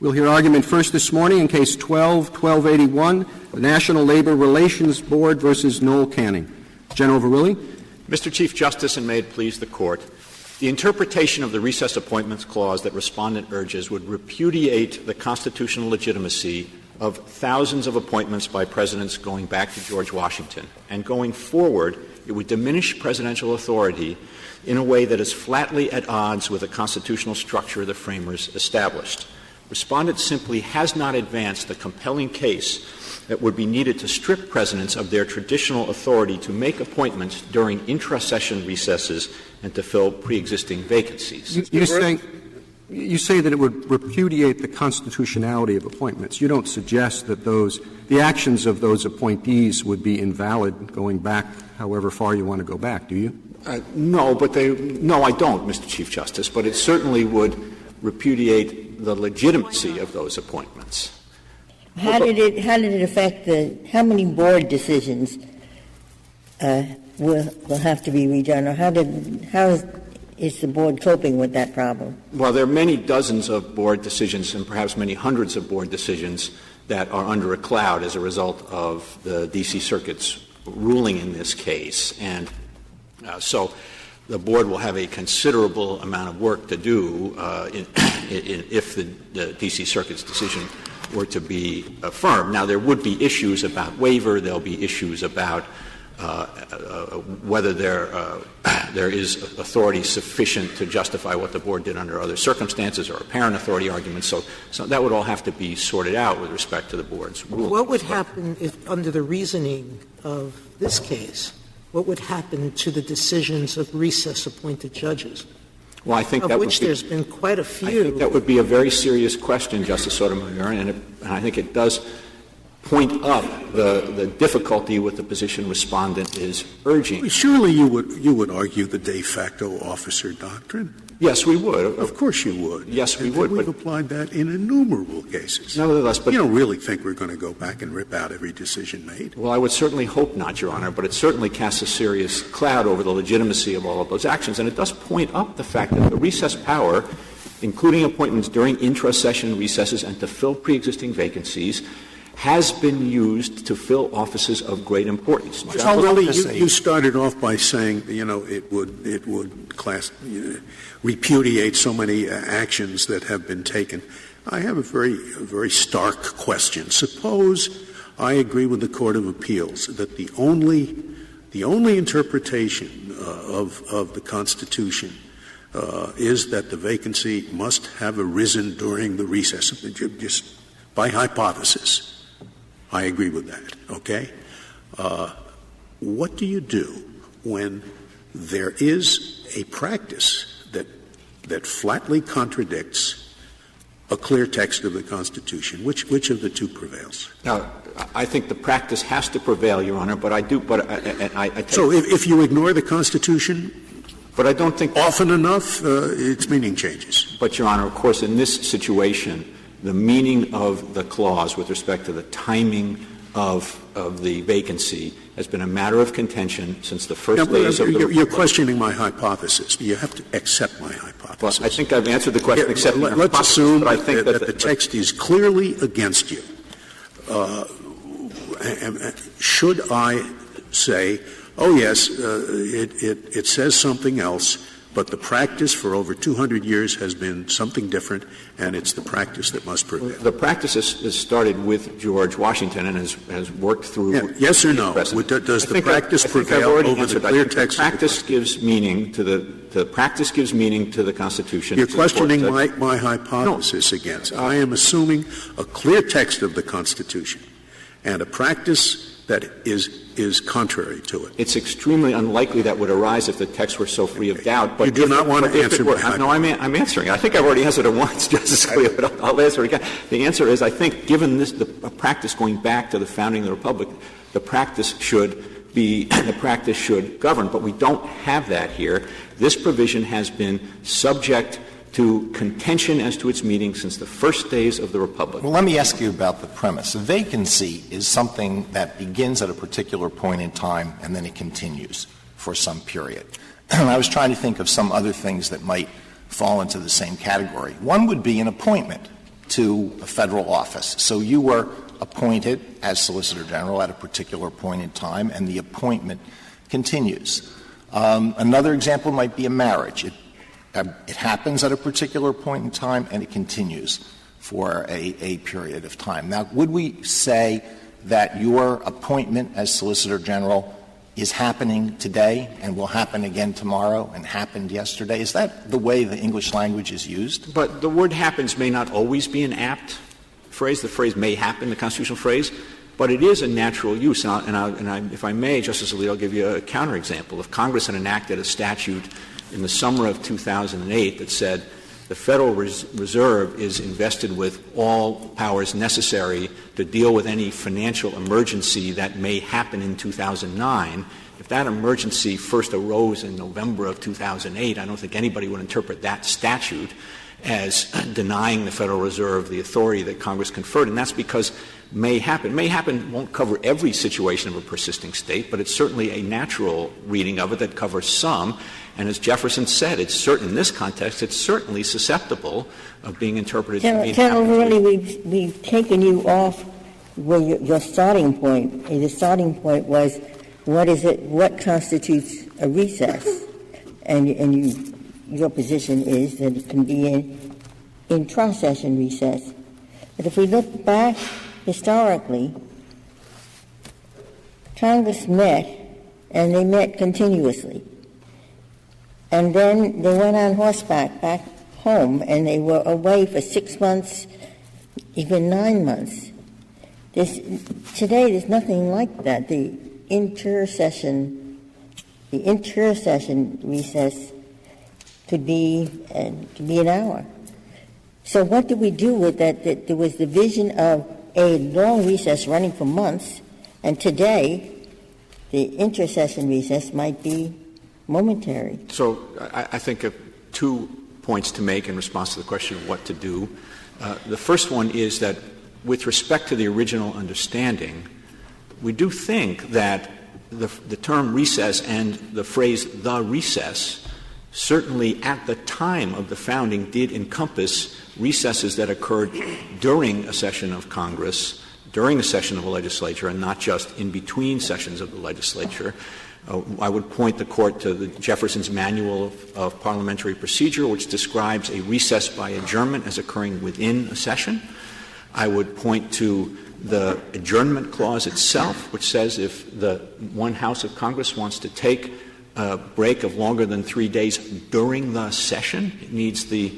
We'll hear argument first this morning in Case 12-1281, the National Labor Relations Board versus Noel Canning. General Verrilli. Mr. Chief Justice, and may it please the Court, the interpretation of the Recess Appointments Clause that Respondent urges would repudiate the constitutional legitimacy of thousands of appointments by presidents going back to George Washington. And going forward, it would diminish presidential authority in a way that is flatly at odds with the constitutional structure the framers established. Respondent simply has not advanced the compelling case that would be needed to strip presidents of their traditional authority to make appointments during intra-session recesses and to fill pre-existing vacancies. You say that it would repudiate the constitutionality of appointments. You don't suggest that the actions of those appointees would be invalid going back however far you want to go back, do you? No, I don't, Mr. Chief Justice, but it certainly would repudiate the legitimacy of those appointments. How did it affect how many board decisions will have to be redone, or how is the board coping with that problem? Well, there are many dozens of board decisions and perhaps many hundreds of board decisions that are under a cloud as a result of the D.C. Circuit's ruling in this case. And so the board will have a considerable amount of work to do if the D.C. Circuit's decision were to be affirmed. Now, there would be issues about waiver. There will be issues about whether there is authority sufficient to justify what the board did under other circumstances or apparent authority arguments. So that would all have to be sorted out with respect to the board's ruling. What would happen if, under the reasoning of this case, what would happen to the decisions of recess-appointed judges? Well, I think there's been quite a few. I think that would be a very serious question, Justice Sotomayor, and I think it does point up the difficulty with the position Respondent is urging. Surely you would argue the de facto officer doctrine. Yes, we would. Of course you would. Yes, we would. We've applied that in innumerable cases. Nevertheless, but you don't really think we're going to go back and rip out every decision made? Well, I would certainly hope not, Your Honor, but it certainly casts a serious cloud over the legitimacy of all of those actions. And it does point up the fact that the recess power, including appointments during intra-session recesses and to fill pre-existing vacancies, has been used to fill offices of great importance. You started off by saying, it would repudiate so many actions that have been taken. I have a very stark question. Suppose I agree with the Court of Appeals that the only interpretation of the Constitution is that the vacancy must have arisen during the recess, just by hypothesis. I agree with that, okay? What do you do when there is a practice that flatly contradicts a clear text of the Constitution? Which of the two prevails? Now, I think the practice has to prevail, Your Honor, but I do. So if you ignore the Constitution, but I don't think often enough, its meaning changes. But, Your Honor, of course, in this situation, the meaning of the clause with respect to the timing of the vacancy has been a matter of contention since the first days of the Republic. You're questioning my hypothesis. You have to accept my hypothesis. Well, I think I've answered the question. Let's assume that the text is clearly against you. Should I say, oh, yes, it says something else, but the practice for over 200 years has been something different, and it's the practice that must prevail? The practice has started with George Washington and has worked through. Yeah, yes or no? Does the practice prevail over the clear text? The practice gives meaning to the practice gives meaning to the Constitution. You're questioning my hypothesis against. I am assuming a clear text of the Constitution and a practice that is contrary to it. It's extremely unlikely that would arise if the text were so free of doubt. But you do not want to answer my hypothesis. No, I'm answering. I think I've already answered it once, Justice Scalia, but I'll answer it again. The answer is, I think, given the practice going back to the founding of the Republic, the practice should govern. But we don't have that here. This provision has been subject to contention as to its meaning since the first days of the Republic. Well, let me ask you about the premise. A vacancy is something that begins at a particular point in time and then it continues for some period. I was trying to think of some other things that might fall into the same category. One would be an appointment. to a federal office. So you were appointed as Solicitor General at a particular point in time, and the appointment continues. Another example might be a marriage. It happens at a particular point in time, and it continues for a period of time. Now, would we say that your appointment as Solicitor General is happening today and will happen again tomorrow and happened yesterday? Is that the way the English language is used? But the word happens may not always be an apt phrase. The phrase may happen, the constitutional phrase, but it is a natural use. And if I may, Justice Alito, I'll give you a counterexample. If Congress had enacted a statute in the summer of 2008 that said the Federal Reserve is invested with all powers necessary to deal with any financial emergency that may happen in 2009, if that emergency first arose in November of 2008, I don't think anybody would interpret that statute as denying the Federal Reserve the authority that Congress conferred, and that's because may happen. May happen won't cover every situation of a persisting state, but it's certainly a natural reading of it that covers some. And as Jefferson said, it's certain in this context, it's certainly susceptible of being interpreted to mean General, really, we've taken you off where your starting point. The starting point was what constitutes a recess, and your position is that it can be an intra-session recess. But if we look back historically, Congress met, and they met continuously. And then they went on horseback back home, and they were away for 6 months, even 9 months. Today, there's nothing like that. The inter-session recess could be an hour. So what do we do with that? There was the vision of a long recess running for months, and today the inter-session recess might be momentary. So I think of 2 points to make in response to the question of what to do. The first one is that with respect to the original understanding, we do think that the term recess and the phrase the recess certainly at the time of the founding did encompass recesses that occurred during a session of Congress, during a session of a legislature, and not just in between sessions of the legislature. I would point the Court to Jefferson's Manual of Parliamentary Procedure, which describes a recess by adjournment as occurring within a session. I would point to the adjournment clause itself, which says if the one House of Congress wants to take a break of longer than 3 days during the session, it needs the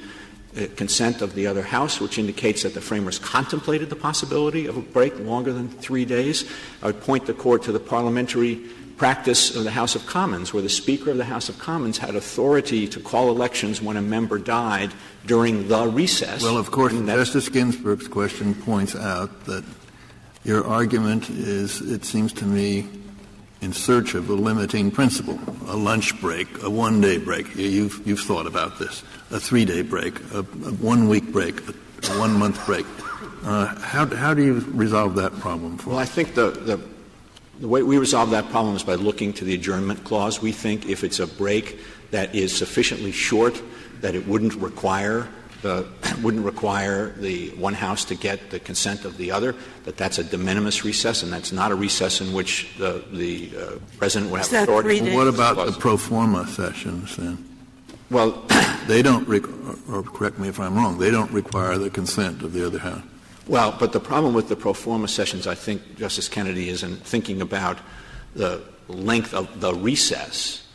consent of the other House, which indicates that the framers contemplated the possibility of a break longer than 3 days. I would point the Court to the parliamentary practice of the House of Commons, where the Speaker of the House of Commons had authority to call elections when a member died during the recess. Well, of course, Justice Ginsburg's question points out that your argument is, it seems to me, in search of a limiting principle, a lunch break, a 1-day break. You've thought about this. A 3-day break, a 1-week break, a 1-month break. How do you resolve that problem for us? Well, I think the way we resolve that problem is by looking to the adjournment clause. We think if it's a break that is sufficiently short that it wouldn't require the one House to get the consent of the other, that's a de minimis recess, and that's not a recess in which the President would have authority. Well, what about the pro forma sessions then? Well, they don't, or correct me if I'm wrong, they don't require the consent of the other House. Well, but the problem with the pro forma sessions, I think, Justice Kennedy, is in thinking about the length of the recess.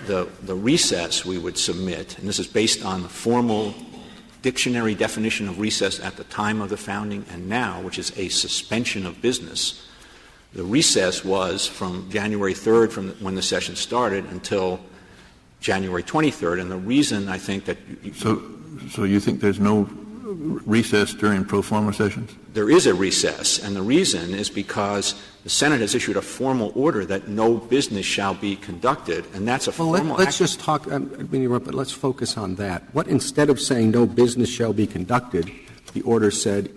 The recess we would submit, and this is based on the formal dictionary definition of recess at the time of the founding and now, which is a suspension of business. The recess was from January 3rd, from when the session started, until January 23rd, and the reason I think that So you think there's no recess during pro forma sessions? There is a recess, and the reason is because the Senate has issued a formal order that no business shall be conducted, and that's a formal let's just talk, but let's focus on that. What, instead of saying no business shall be conducted, the order said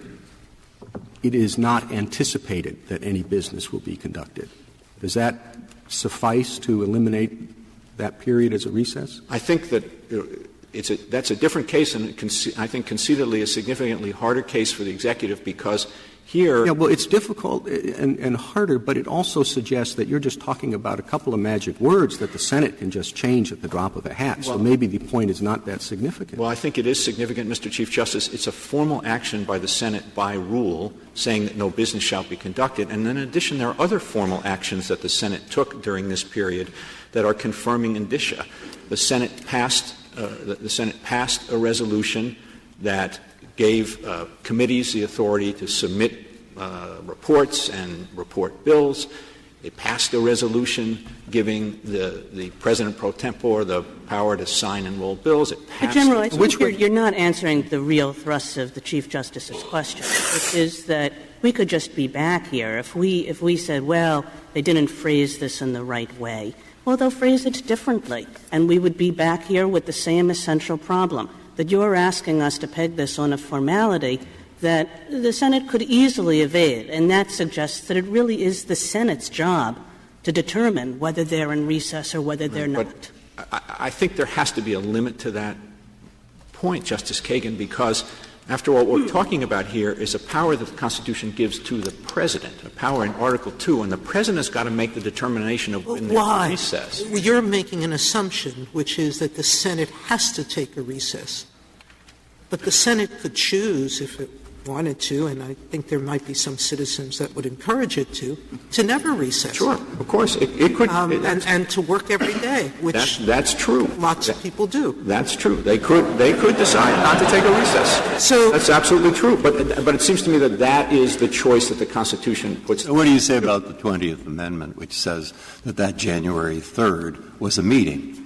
it is not anticipated that any business will be conducted. Does that suffice to eliminate that period as a recess? I think that that's a different case, and I think conceitedly a significantly harder case for the executive, because here. Yeah, well, it's difficult and harder, but it also suggests that you're just talking about a couple of magic words that the Senate can just change at the drop of a hat. So maybe the point is not that significant. Well, I think it is significant, Mr. Chief Justice. It's a formal action by the Senate by rule saying that no business shall be conducted. And then in addition, there are other formal actions that the Senate took during this period that are confirming indicia. The Senate passed a resolution that gave committees the authority to submit reports and report bills. It passed a resolution giving the President pro tempore the power to sign and roll bills. It passed. General, I think you're not answering the real thrust of the Chief Justice's question, which is that we could just be back here if we said, well, they didn't phrase this in the right way. Well, they'll phrase it differently, and we would be back here with the same essential problem, that you're asking us to peg this on a formality that the Senate could easily evade, and that suggests that it really is the Senate's job to determine whether they're in recess or whether they're not. But I think there has to be a limit to that point, Justice Kagan, because after all, what we're talking about here is a power that the Constitution gives to the President, a power in Article II, and the President has got to make the determination of when there's recess. Well, you're making an assumption, which is that the Senate has to take a recess. But the Senate could choose, if it wanted to, and I think there might be some citizens that would encourage it to never recess. Sure, of course. It could. And to work every day, which that's true. Lots of people do. That's true. They could decide not to take a recess. So that's absolutely true. But it seems to me that is the choice that the Constitution puts. So what do you say about the 20th Amendment, which says that January 3rd was a meeting?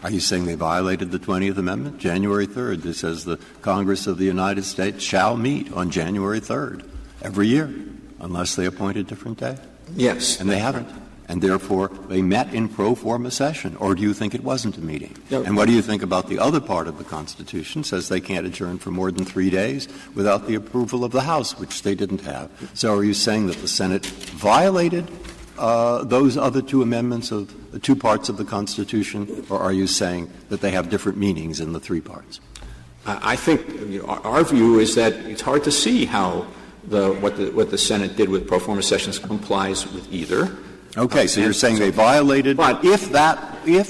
Are you saying they violated the 20th Amendment? January 3rd, it says the Congress of the United States shall meet on January 3rd every year, unless they appoint a different day. Yes. And they haven't. And therefore, they met in pro forma session. Or do you think it wasn't a meeting? No. And what do you think about the other part of the Constitution? Says they can't adjourn for more than 3 days without the approval of the House, which they didn't have. So are you saying that the Senate violated those other two amendments of the two parts of the Constitution, or are you saying that they have different meanings in the three parts? I think our view is that it's hard to see how what the Senate did with pro forma sessions complies with either. Okay, so you're saying they violated, but if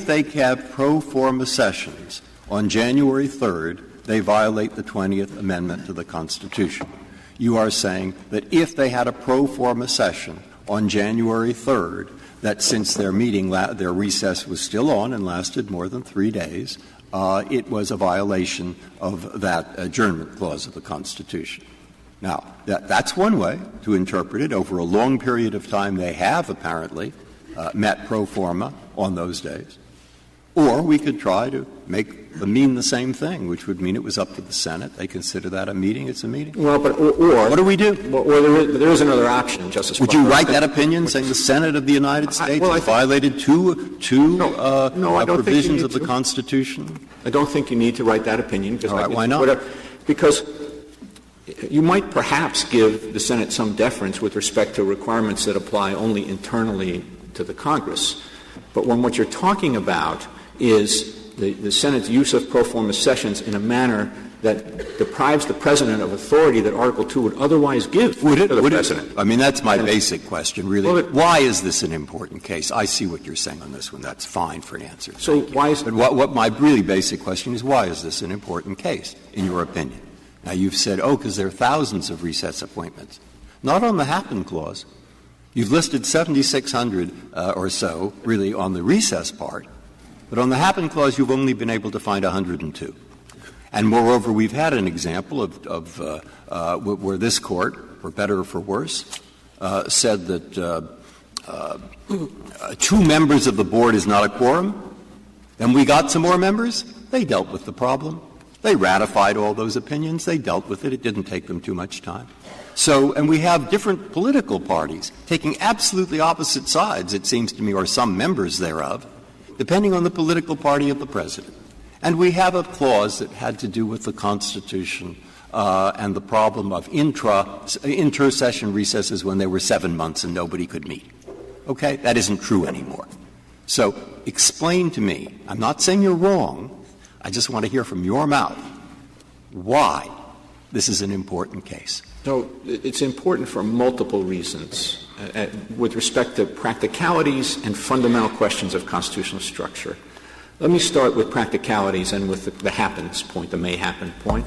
they have pro forma sessions on January 3rd, they violate the 20th Amendment to the Constitution. You are saying that if they had a pro forma session on January 3rd, that since their meeting, their recess was still on and lasted more than 3 days, it was a violation of that adjournment clause of the Constitution. Now, that's one way to interpret it. Over a long period of time, they have apparently met pro forma on those days. Or we could try to mean the same thing, which would mean it was up to the Senate. They consider that a meeting. It's a meeting. Well, but or what do we do? Or there is another option, Justice. Would you write that opinion saying the Senate of the United States has violated two provisions of the Constitution? I don't think you need to write that opinion. All right, why not? Because you might perhaps give the Senate some deference with respect to requirements that apply only internally to the Congress. But when what you're talking about is the Senate's use of pro forma sessions in a manner that deprives the President of authority that Article II would otherwise give to the President. I mean, that's my basic question, really. Well, why is this an important case? I see what you're saying on this one. That's fine for an answer. So why is it? But what my really basic question is, why is this an important case, in your opinion? Now, you've said, because there are thousands of recess appointments. Not on the happen clause. You've listed 7,600 or so, really, on the recess part. But on the happen clause, you've only been able to find 102. And moreover, we've had an example of where this Court, for better or for worse, said that 2 members of the board is not a quorum. Then we got some more members. They dealt with the problem. They ratified all those opinions. They dealt with it. It didn't take them too much time. So, and we have different political parties taking absolutely opposite sides, it seems to me, or some members thereof, depending on the political party of the President. And we have a clause that had to do with the Constitution and the problem of inter-session recesses when there were 7 months and nobody could meet. Okay? That isn't true anymore. So explain to me, I'm not saying you're wrong, I just want to hear from your mouth why this is an important case. So it's important for multiple reasons with respect to practicalities and fundamental questions of constitutional structure. Let me start with practicalities and with the happens point, the may happen point,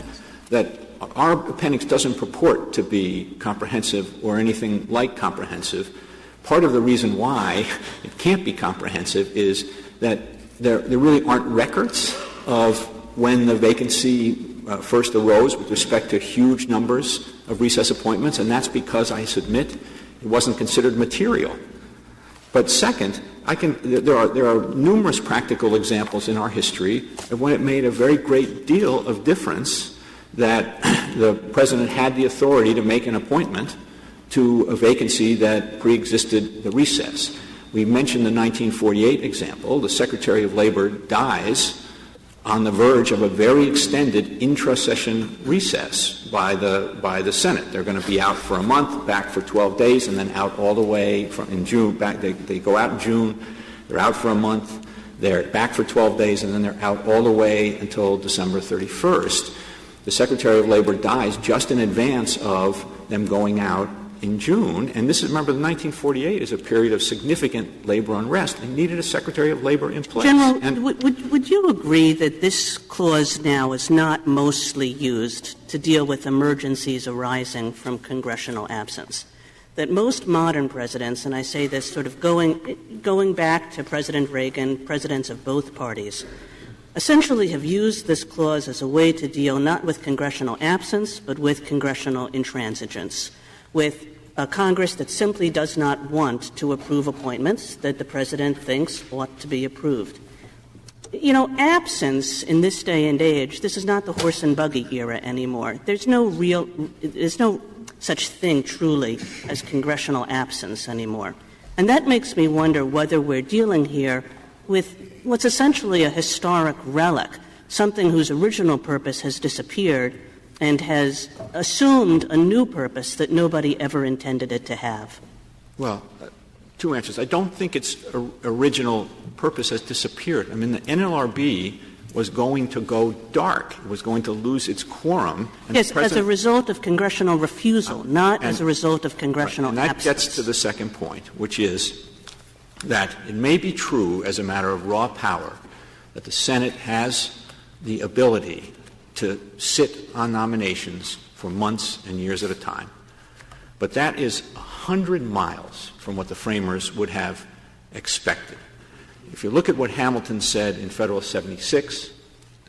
that our appendix doesn't purport to be comprehensive or anything like comprehensive. Part of the reason why it can't be comprehensive is that there really aren't records of when the vacancy first arose with respect to huge numbers of recess appointments, and that's because, I submit, it wasn't considered material. But second, there are numerous practical examples in our history of when it made a very great deal of difference that the President had the authority to make an appointment to a vacancy that preexisted the recess. We mentioned the 1948 example. The Secretary of Labor dies on the verge of a very extended intra-session recess by the Senate. They're going to be out for a month, back for 12 days, and then out all the way in June. They go out in June, they're out for a month, they're back for 12 days, and then they're out all the way until December 31st. The Secretary of Labor dies just in advance of them going out in June. And this is, remember, the 1948 is a period of significant labor unrest. They needed a Secretary of Labor in place. General, would you agree that this clause now is not mostly used to deal with emergencies arising from congressional absence? That most modern presidents, and I say this sort of going back to President Reagan, presidents of both parties, essentially have used this clause as a way to deal not with congressional absence, but with congressional intransigence, with a Congress that simply does not want to approve appointments that the President thinks ought to be approved. You know, absence in this day and age, this is not the horse and buggy era anymore. There's no such thing truly as congressional absence anymore. And that makes me wonder whether we're dealing here with what's essentially a historic relic, something whose original purpose has disappeared and has assumed a new purpose that nobody ever intended it to have. Well, two answers. I don't think its original purpose has disappeared. I mean, the NLRB was going to go dark. It was going to lose its quorum. And yes, as a result of congressional refusal, not as a result of congressional absence. And that absence. gets to the second point, which is that it may be true as a matter of raw power that the Senate has the ability to sit on nominations for months and years at a time. But that is 100 miles from what the framers would have expected. If you look at what Hamilton said in Federalist 76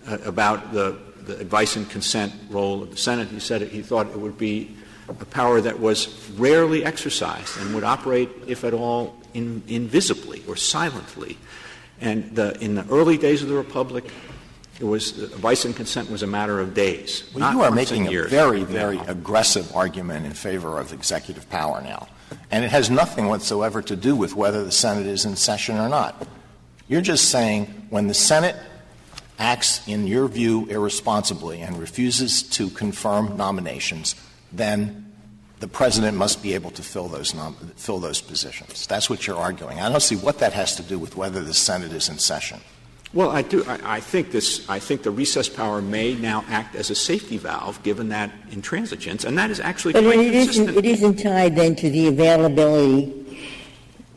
about the advice and consent role of the Senate, he said he thought it would be a power that was rarely exercised and would operate, if at all, invisibly or silently. And in the early days of the Republic, advice and consent was a matter of days. Well, you are making a very, very aggressive argument in favor of executive power now. And it has nothing whatsoever to do with whether the Senate is in session or not. You're just saying when the Senate acts, in your view, irresponsibly and refuses to confirm nominations, then the President must be able to fill those positions. That's what you're arguing. I don't see what that has to do with whether the Senate is in session. Well, I do. I think the recess power may now act as a safety valve, given that intransigence, and that is actually but quite consistent. It isn't tied then to the availability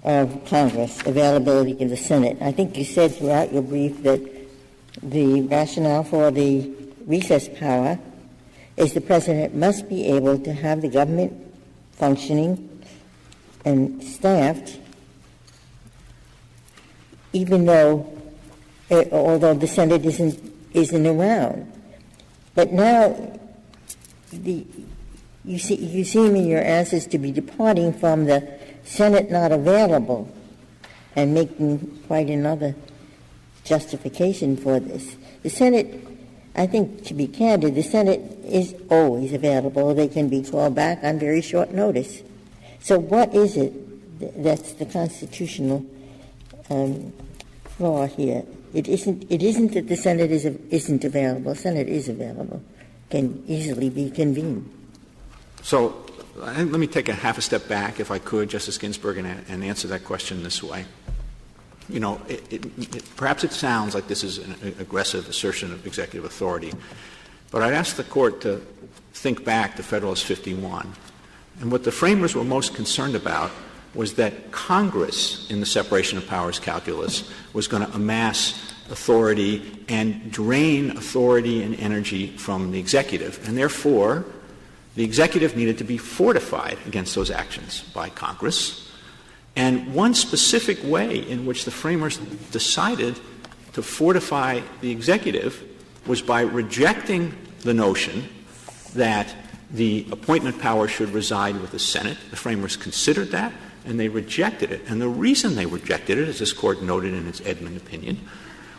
of Congress, availability of the Senate. I think you said throughout your brief that the rationale for the recess power is the President must be able to have the government functioning and staffed, even though although the Senate isn't around. But now you seem in your answers to be departing from the Senate not available and making quite another justification for this. The Senate, I think, to be candid, the Senate is always available. They can be called back on very short notice. So what is it that's the constitutional flaw here? It isn't that the Senate isn't available. The Senate is available, can easily be convened. So let me take a half a step back, if I could, Justice Ginsburg, and answer that question this way. perhaps it sounds like this is an aggressive assertion of executive authority, but I'd ask the Court to think back to Federalist 51. And what the framers were most concerned about was that Congress, in the separation of powers calculus, was going to amass authority and drain authority and energy from the executive. And therefore, the executive needed to be fortified against those actions by Congress. And one specific way in which the framers decided to fortify the executive was by rejecting the notion that the appointment power should reside with the Senate. The framers considered that, and they rejected it. And the reason they rejected it, as this Court noted in its Edmund opinion,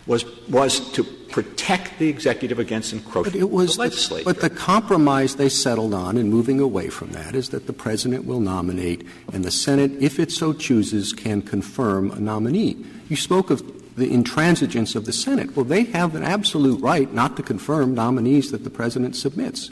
was to protect the executive against encroachment of the legislature. But the compromise they settled on in moving away from that is that the President will nominate, and the Senate, if it so chooses, can confirm a nominee. You spoke of the intransigence of the Senate. Well, they have an absolute right not to confirm nominees that the President submits.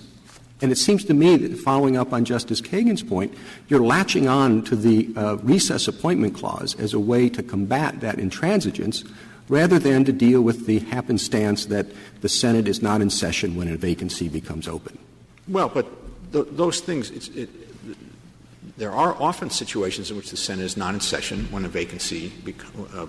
And it seems to me that, following up on Justice Kagan's point, you're latching on to the recess appointment clause as a way to combat that intransigence rather than to deal with the happenstance that the Senate is not in session when a vacancy becomes open. Well, but those things, there are often situations in which the Senate is not in session when a vacancy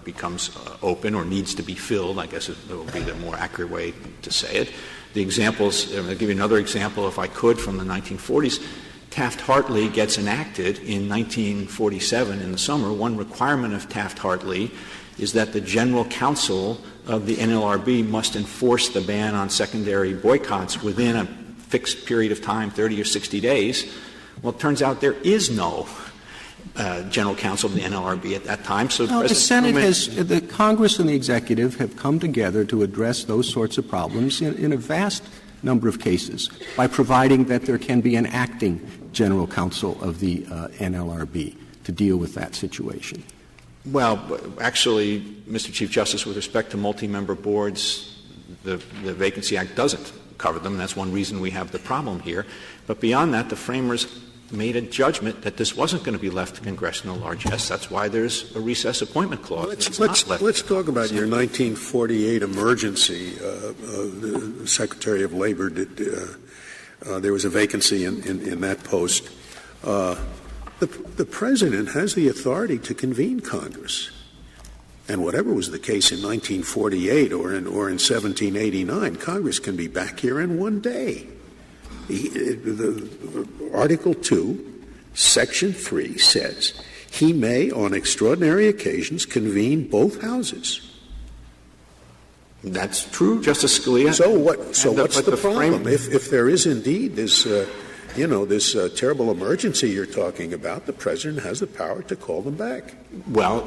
becomes open or needs to be filled. I guess it would be the more accurate way to say it. The examples, I'll give you another example, if I could, from the 1940s. Taft-Hartley gets enacted in 1947 in the summer. One requirement of Taft-Hartley is that the general counsel of the NLRB must enforce the ban on secondary boycotts within a fixed period of time, 30 or 60 days. Well, it turns out there is no general counsel of the NLRB at that time. So the Senate the Congress and the executive have come together to address those sorts of problems in a vast number of cases by providing that there can be an acting general counsel of the NLRB to deal with that situation. Well, actually, Mr. Chief Justice, with respect to multi-member boards, the Vacancy Act doesn't cover them. That's one reason we have the problem here. But beyond that, the framers made a judgment that this wasn't going to be left to congressional largesse. That's why there's a recess appointment clause. Let's talk about your 1948 emergency. The Secretary of Labor did. There was a vacancy in that post. The President has the authority to convene Congress. And whatever was the case in 1948 or in 1789, Congress can be back here in one day. Article 2, Section 3 says he may, on extraordinary occasions, convene both houses. That's true, Justice Scalia. So what's the problem? If there is indeed this terrible emergency you're talking about, the President has the power to call them back. Well,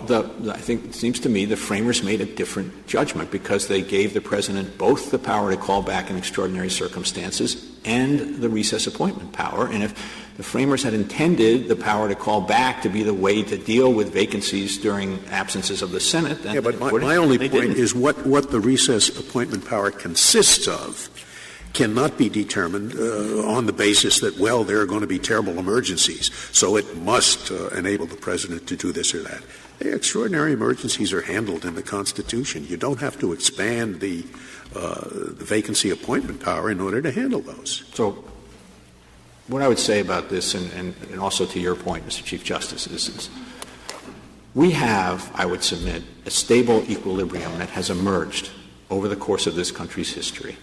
I think it seems to me the framers made a different judgment because they gave the President both the power to call back in extraordinary circumstances and the recess appointment power. And if the framers had intended the power to call back to be the way to deal with vacancies during absences of the Senate, then but my only point is what the recess appointment power consists of cannot be determined on the basis that, well, there are going to be terrible emergencies, so it must enable the President to do this or that. The extraordinary emergencies are handled in the Constitution. You don't have to expand the vacancy appointment power in order to handle those. So what I would say about this, and also to your point, Mr. Chief Justice, is we have, I would submit, a stable equilibrium that has emerged over the course of this country's history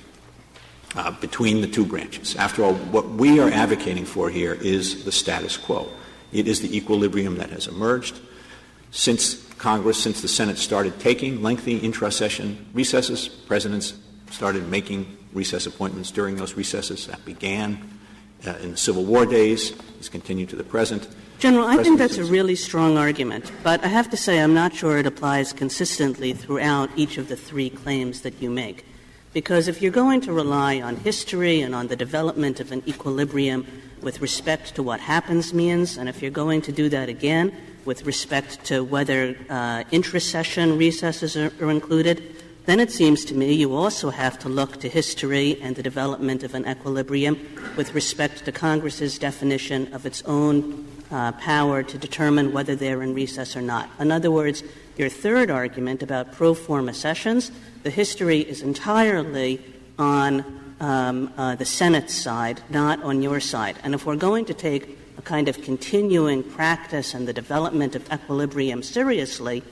between the two branches. After all, what we are advocating for here is the status quo. It is the equilibrium that has emerged since Congress, since the Senate started taking lengthy intra-session recesses. Presidents started making recess appointments during those recesses. That began in the Civil War days. It's continued to the present. General, I think that's a really strong argument, but I have to say I'm not sure it applies consistently throughout each of the three claims that you make. Because if you're going to rely on history and on the development of an equilibrium with respect to what happens means, and if you're going to do that again with respect to whether intra-session recesses are included, then it seems to me you also have to look to history and the development of an equilibrium with respect to Congress's definition of its own power to determine whether they're in recess or not. In other words, your third argument about pro forma sessions, the history is entirely on the Senate's side, not on your side. And if we're going to take a kind of continuing practice and the development of equilibrium seriously,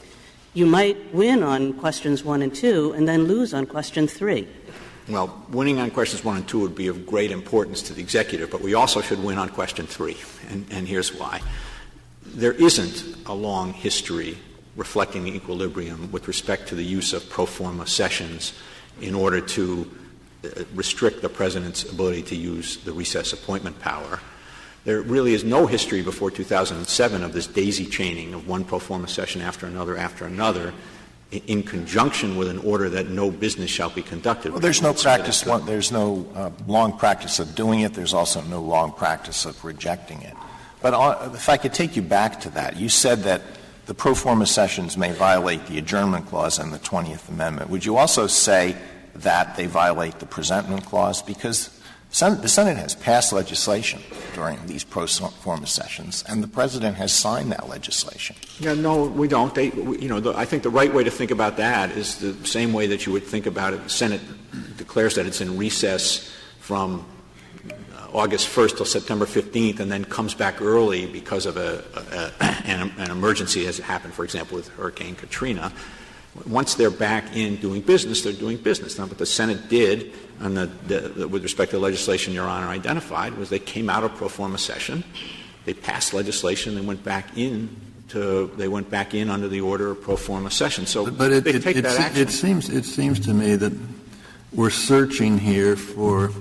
you might win on questions 1 and 2 and then lose on question 3. Well, winning on questions 1 and 2 would be of great importance to the executive, but we also should win on question 3, and here's why. There isn't a long history reflecting the equilibrium with respect to the use of pro forma sessions in order to restrict the President's ability to use the recess appointment power. There really is no history before 2007 of this daisy chaining of one pro forma session after another, in conjunction with an order that no business shall be conducted. Well, there's no practice. There's no long practice of doing it. There's also no long practice of rejecting it. But if I could take you back to that, you said that the pro forma sessions may violate the adjournment clause and the 20th Amendment. Would you also say that they violate the presentment clause? Because the Senate has passed legislation during these pro forma sessions, and the President has signed that legislation. Yeah, no, we don't. I think the right way to think about that is the same way that you would think about it. The Senate declares that it's in recess from August 1st till September 15th, and then comes back early because of an emergency, as it happened, for example, with Hurricane Katrina. Once they're back in doing business, they're doing business. Now, what the Senate did with respect to the legislation Your Honor identified was they came out of pro forma session, they passed legislation, they went back in under the order of pro forma session. So they take that action. It seems to me that we're searching here for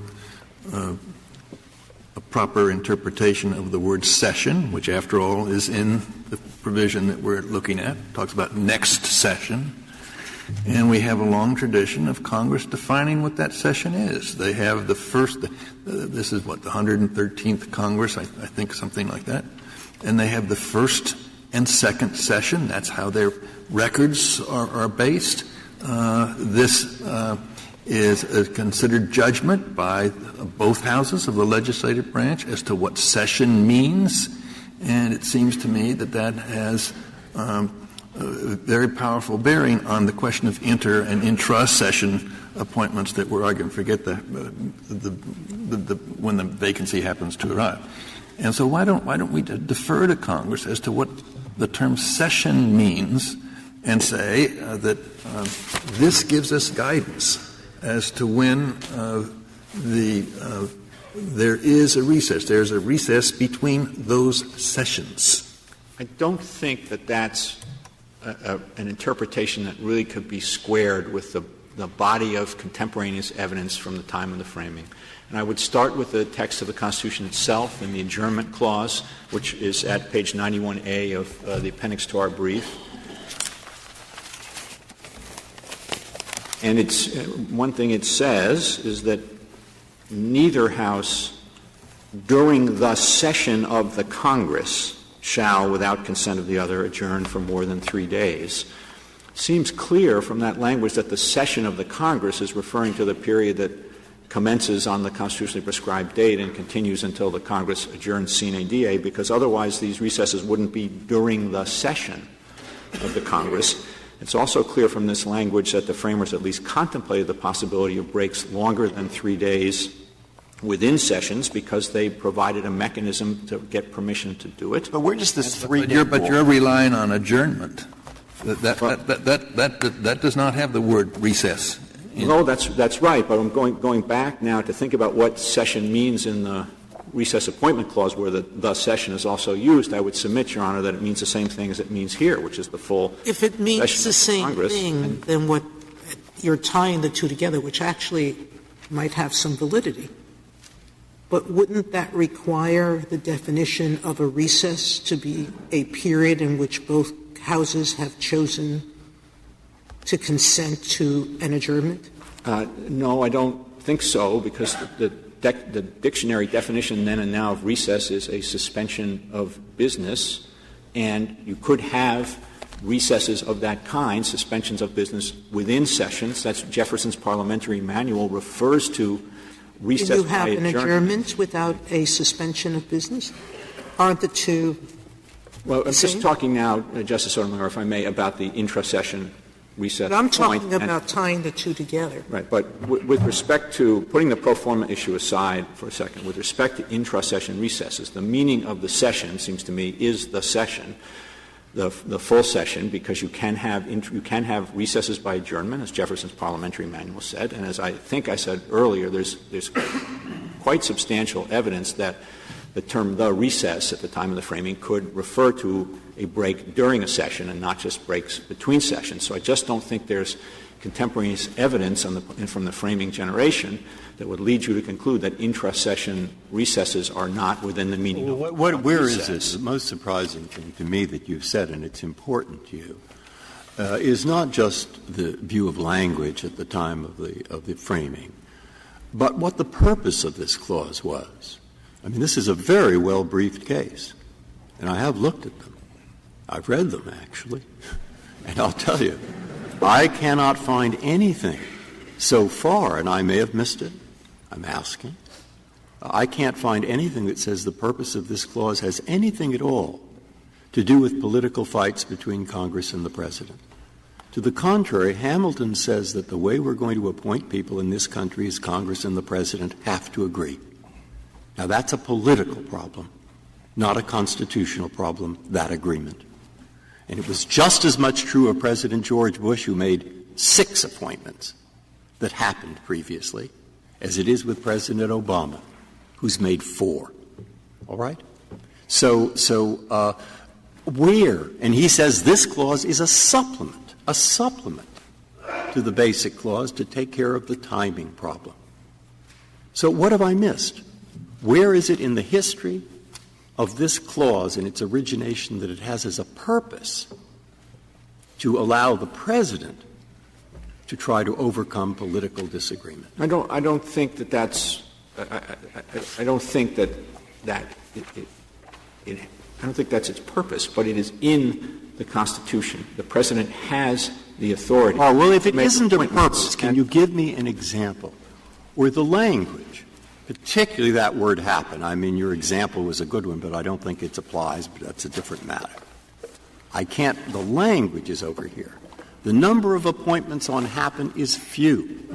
a proper interpretation of the word session, which after all is in the provision that we're looking at. It talks about next session. And we have a long tradition of Congress defining what that session is. They have the first, this is what, the 113th Congress, I think, something like that. And they have the first and second session. That's how their records are based. This is considered judgment by both houses of the legislative branch as to what session means. And it seems to me that has very powerful bearing on the question of inter- and intra-session appointments that we're arguing. Forget when the vacancy happens to arrive. And so why don't we defer to Congress as to what the term session means and say that this gives us guidance as to when there is a recess. There's a recess between those sessions. I don't think that that's an interpretation that really could be squared with the body of contemporaneous evidence from the time of the framing. And I would start with the text of the Constitution itself and the adjournment clause, which is at page 91A of the appendix to our brief. And it's one thing it says is that neither House during the session of the Congress shall, without consent of the other, adjourn for more than 3 days. Seems clear from that language that the session of the Congress is referring to the period that commences on the constitutionally prescribed date and continues until the Congress adjourns sine die, because otherwise these recesses wouldn't be during the session of the Congress. It's also clear from this language that the framers at least contemplated the possibility of breaks longer than 3 days within sessions because they provided a mechanism to get permission to do it. But where does this 3 day But you're relying on adjournment. That does not have the word recess. No, that's right. But I'm going back now to think about what session means in the recess appointment clause, where the session is also used. I would submit, Your Honor, that it means the same thing as it means here, which is the full session of Congress. If it means the same thing, then what you're tying the two together, which actually might have some validity. But wouldn't that require the definition of a recess to be a period in which both houses have chosen to consent to an adjournment? No, I don't think so, because the dictionary definition then and now of recess is a suspension of business, and you could have recesses of that kind, suspensions of business within sessions. That's Jefferson's parliamentary manual refers to recess by Can you have an adjournment. adjournment without a suspension of business? Aren't the two? Well, I'm just talking now, Justice Sotomayor, if I may, about the intra-session recess. But I'm talking point. about tying the two together. Right, but with respect to putting the pro forma issue aside for a second, with respect to intra-session recesses, the meaning of the session, seems to me, is the session, the full session, because you can have recesses by adjournment, as Jefferson's parliamentary manual said, and as I think I said earlier, there's quite substantial evidence that the term "the recess" at the time of the framing could refer to a break during a session and not just breaks between sessions. So I just don't think there's contemporaneous evidence from the framing generation that would lead you to conclude that intra-session recesses are not within the meaning of where recess. is it? The most surprising thing to me that you've said, and it's important to you, is not just the view of language at the time of the framing, but what the purpose of this clause was. I mean, this is a very well-briefed case, and I have looked at them. I've read them, actually. And I'll tell you, I cannot find anything so far, and I may have missed it, I'm asking, I can't find anything that says the purpose of this clause has anything at all to do with political fights between Congress and the President. To the contrary, Hamilton says that the way we're going to appoint people in this country is Congress and the President have to agree. Now, that's a political problem, not a constitutional problem, that agreement. And it was just as much true of President George Bush, who made 6 appointments that happened previously, as it is with President Obama, who's made 4. All right? So where? And he says this clause is a supplement to the basic clause to take care of the timing problem. So what have I missed? Where is it in the history of this clause and its origination that it has as a purpose to allow the President to try to overcome political disagreement? I don't think that that's I don't think that I don't think that's its purpose, but it is in the Constitution. The President has the authority. Oh, well, if it isn't a purpose, can you give me an example where the language, particularly that word happen — I mean, your example was a good one, but I don't think it applies, but that's a different matter. The language is over here. The number of appointments on happen is few.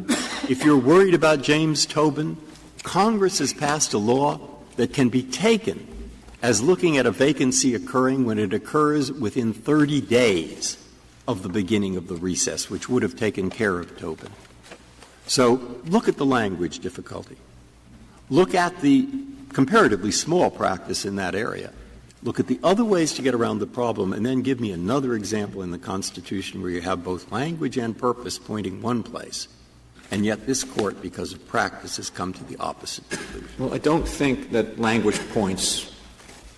If you're worried about James Tobin, Congress has passed a law that can be taken as looking at a vacancy occurring when it occurs within 30 days of the beginning of the recess, which would have taken care of Tobin. So look at the language difficulty. Look at the comparatively small practice in that area. Look at the other ways to get around the problem, and then give me another example in the Constitution where you have both language and purpose pointing one place, and yet this Court, because of practice, has come to the opposite conclusion. Well, I don't think that language points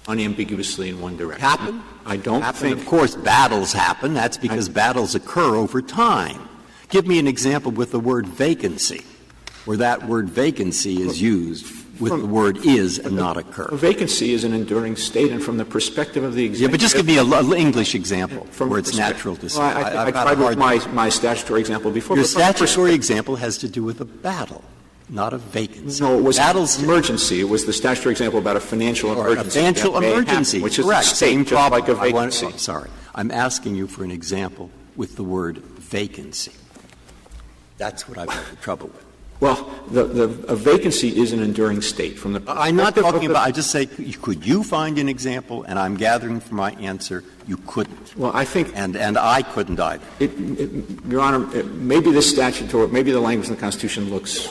unambiguously in one direction. Happen? I don't think. Of course, battles happen. That's because battles occur over time. Give me an example with the word vacancy, where that word vacancy is used with the word is and not occur. A vacancy is an enduring state, and from the perspective of the executive. Yeah, but just give me an English example where it's natural to say. Well, I tried with my statutory example before. Your statutory example has to do with a battle, not a vacancy. No, it was emergency. It was the statutory example about a financial emergency. A financial emergency, which is correct. Same problem like a vacancy. I'm sorry. I'm asking you for an example with the word vacancy. That's what I've had trouble with. Well, a vacancy is an enduring state. From the I'm not talking about — I just say, could you find an example? And I'm gathering from my answer you couldn't. Well, I think — And I couldn't either. Your Honor, maybe this statute or maybe the language in the Constitution looks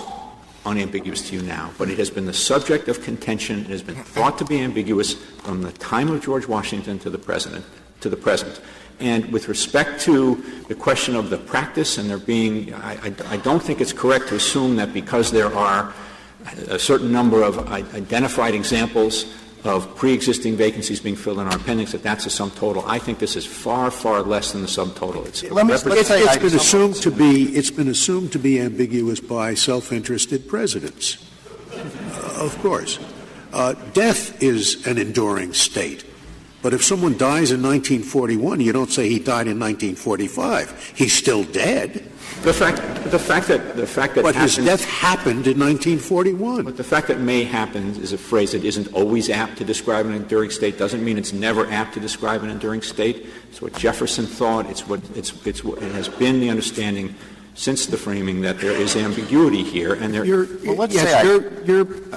unambiguous to you now, but it has been the subject of contention. It has been thought to be ambiguous from the time of George Washington to the present. And with respect to the question of the practice and there being — I don't think it's correct to assume that because there are a certain number of identified examples of pre-existing vacancies being filled in our appendix, that that's a sum total. I think this is far, far less than the sum total. It's been assumed to be ambiguous by self-interested presidents. Of course. Death is an enduring state. But if someone dies in 1941, you don't say he died in 1945. He's still dead. The fact that but his death happened in 1941. But the fact that may happen is a phrase that isn't always apt to describe an enduring state. Doesn't mean it's never apt to describe an enduring state. It's what Jefferson thought. It has been the understanding since the framing that there is ambiguity here, and there. Your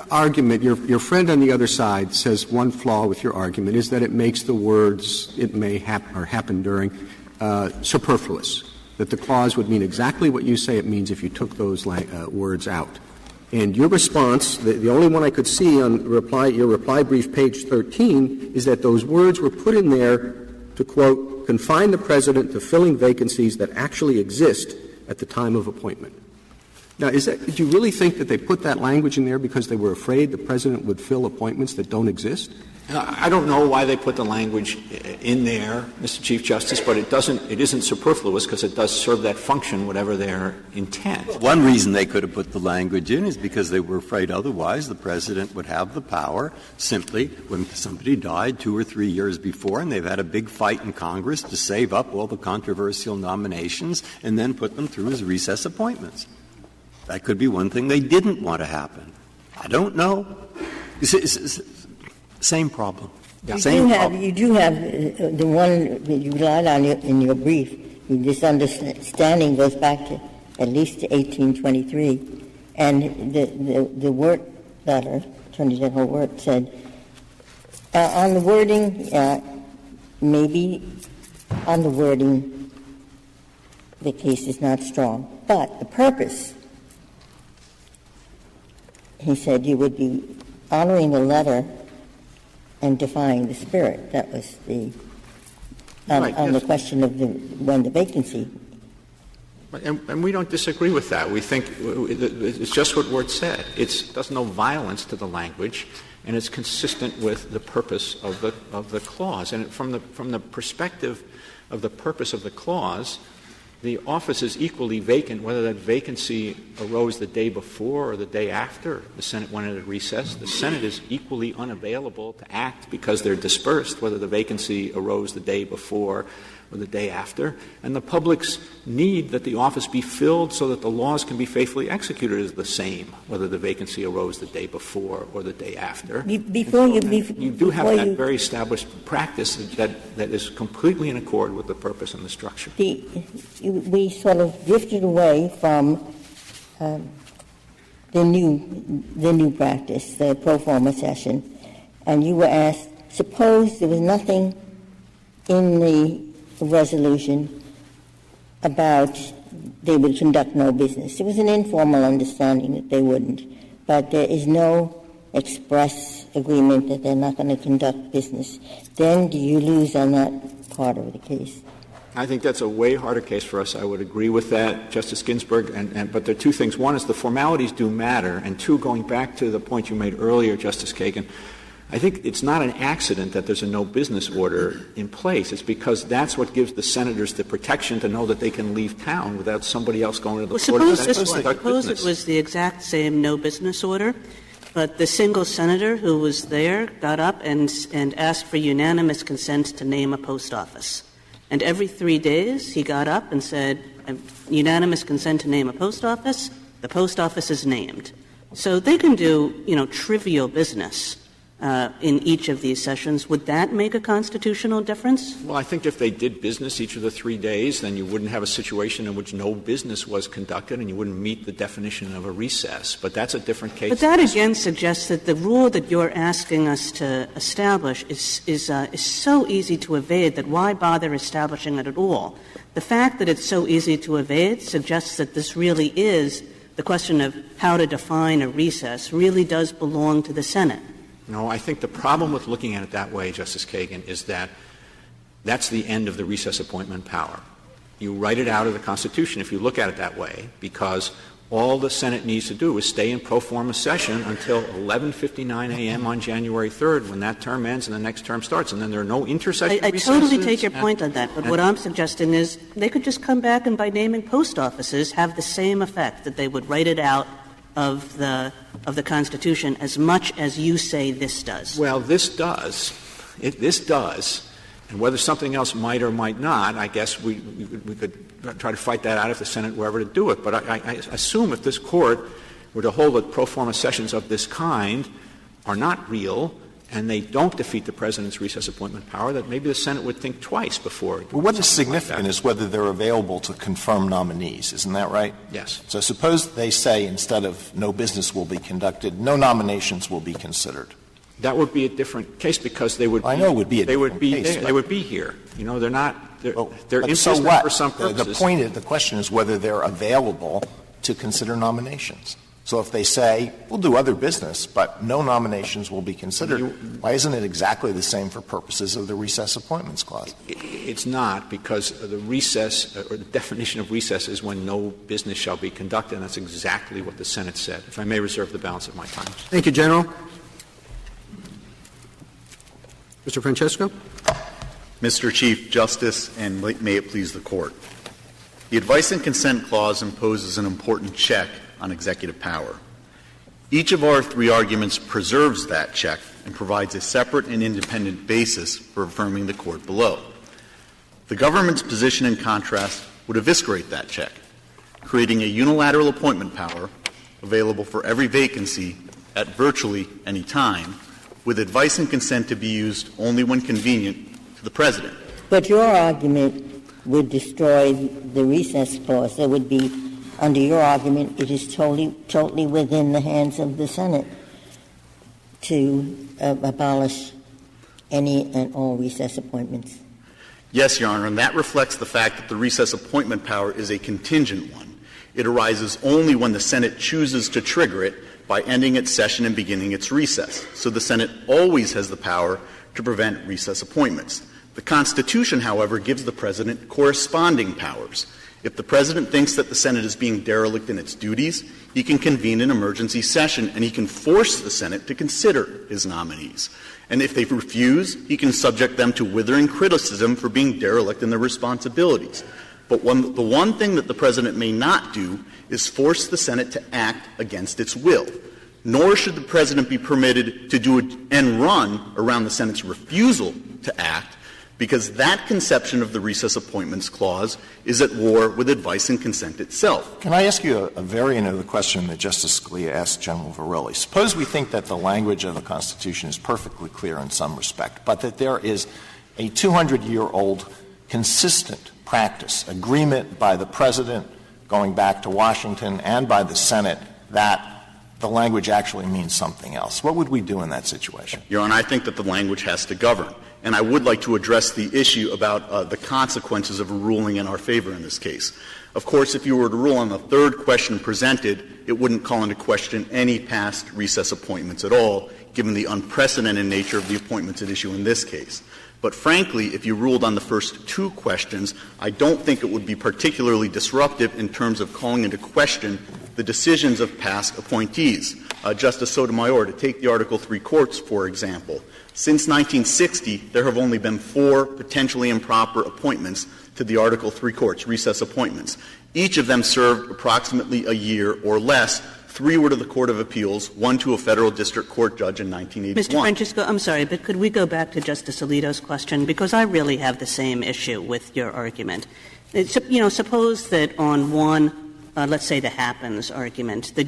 argument, your friend on the other side says one flaw with your argument is that it makes the words "it may happen during" superfluous. That the clause would mean exactly what you say it means if you took those words out. And your response, the only one I could see on your reply brief, page 13, is that those words were put in there to, quote, confine the President to filling vacancies that actually exist at the time of appointment. Now, did you really think that they put that language in there because they were afraid the President would fill appointments that don't exist? I don't know why they put the language in there, Mr. Chief Justice, but it isn't superfluous because it does serve that function, whatever their intent. One reason they could have put the language in is because they were afraid otherwise the President would have the power simply when somebody died 2 or 3 years before and they've had a big fight in Congress to save up all the controversial nominations and then put them through as recess appointments. That could be one thing they didn't want to happen. I don't know. Same problem. Yeah. You do have the one that you relied on in your brief. This understanding goes back to at least to 1823. And the Wirt letter, Attorney General Wirt, said, on the wording, maybe on the wording, the case is not strong. But the purpose, he said, you would be honoring the letter and defying the spirit. That was the on the question of when the vacancy. And we don't disagree with that. We think it's just what Wirt said. There's no violence to the language, and it's consistent with the purpose of the clause. And from the perspective of the purpose of the clause, the office is equally vacant whether that vacancy arose the day before or the day after the Senate went into recess. The Senate is equally unavailable to act because they're dispersed, whether the vacancy arose the day before or the day after. And the public's need that the office be filled so that the laws can be faithfully executed is the same, whether the vacancy arose the day before or the day after. You do have that very established practice that is completely in accord with the purpose and the structure. We sort of drifted away from the new practice, the pro forma session, and you were asked, suppose there was nothing in the resolution about they would conduct no business. It was an informal understanding that they wouldn't, but there is no express agreement that they're not going to conduct business. Then do you lose on that part of the case? I think that's a way harder case for us. I would agree with that, Justice Ginsburg. But there are two things. One is the formalities do matter. And two, going back to the point you made earlier, Justice Kagan, I think it's not an accident that there's a no business order in place. It's because that's what gives the senators the protection to know that they can leave town without somebody else going to the court. Suppose it was the exact same no business order, but the single senator who was there got up and asked for unanimous consent to name a post office. And every 3 days he got up and said, unanimous consent to name a post office, the post office is named. So they can do, trivial business in each of these sessions. Would that make a constitutional difference? Well, I think if they did business each of the 3 days, then you wouldn't have a situation in which no business was conducted and you wouldn't meet the definition of a recess. But that's a different case. But that again suggests that the rule that you're asking us to establish is so easy to evade that why bother establishing it at all? The fact that it's so easy to evade suggests that this really is the question of how to define a recess really does belong to the Senate. No, I think the problem with looking at it that way, Justice Kagan, is that that's the end of the recess appointment power. You write it out of the Constitution if you look at it that way, because all the Senate needs to do is stay in pro forma session until 11:59 a.m. on January 3rd when that term ends and the next term starts, and then there are no intersession recesses. I totally take your point on that, but what I'm suggesting is they could just come back and by naming post offices have the same effect, that they would write it out of the Constitution as much as you say this does. Well, this does. This does, and whether something else might or might not, I guess we could try to fight that out if the Senate were ever to do it. But I assume if this Court were to hold that pro forma sessions of this kind are not real and they don't defeat the President's recess appointment power, that maybe the Senate would think twice before. Well, what is significant is whether they're available to confirm nominees. Isn't that right? Yes. So suppose they say instead of no business will be conducted, no nominations will be considered. That would be a different case because they would. I know it would be a different case. They would be here. You know, they're not. They're in so business what? for some purposes. The question is whether they're available to consider nominations. So if they say, we'll do other business, but no nominations will be considered, why isn't it exactly the same for purposes of the recess appointments clause? It's not, because the recess, or the definition of recess is when no business shall be conducted, and that's exactly what the Senate said. If I may reserve the balance of my time. Thank you, General. Mr. Francesco. Mr. Chief Justice, and may it please the Court. The advice and consent clause imposes an important check on executive power. Each of our three arguments preserves that check and provides a separate and independent basis for affirming the Court below. The government's position, in contrast, would eviscerate that check, creating a unilateral appointment power available for every vacancy at virtually any time, with advice and consent to be used only when convenient to the President. But your argument would destroy the recess clause. There would be, under your argument, it is totally within the hands of the Senate to abolish any and all recess appointments. Yes, Your Honor, and that reflects the fact that the recess appointment power is a contingent one. It arises only when the Senate chooses to trigger it by ending its session and beginning its recess. So the Senate always has the power to prevent recess appointments. The Constitution, however, gives the President corresponding powers. If the President thinks that the Senate is being derelict in its duties, he can convene an emergency session and he can force the Senate to consider his nominees. And if they refuse, he can subject them to withering criticism for being derelict in their responsibilities. But the one thing that the President may not do is force the Senate to act against its will. Nor should the President be permitted to do an end run around the Senate's refusal to act, because that conception of the recess appointments clause is at war with advice and consent itself. Can I ask you a variant of the question that Justice Scalia asked General Verrilli? Suppose we think that the language of the Constitution is perfectly clear in some respect, but that there is a 200-year-old consistent practice, agreement by the President going back to Washington and by the Senate that the language actually means something else. What would we do in that situation? Your Honor, I think that the language has to govern. And I would like to address the issue about the consequences of a ruling in our favor in this case. Of course, if you were to rule on the third question presented, it wouldn't call into question any past recess appointments at all, given the unprecedented nature of the appointments at issue in this case. But frankly, if you ruled on the first two questions, I don't think it would be particularly disruptive in terms of calling into question the decisions of past appointees. Justice Sotomayor, to take the Article III courts, for example, since 1960, there have only been 4 potentially improper appointments to the Article III courts, recess appointments. Each of them served approximately a year or less. 3 were to the Court of Appeals, 1 to a federal district court judge in 1981. Mr. Francesco, I'm sorry, but could we go back to Justice Alito's question? Because I really have the same issue with your argument. Suppose that on one, let's say the happens argument, that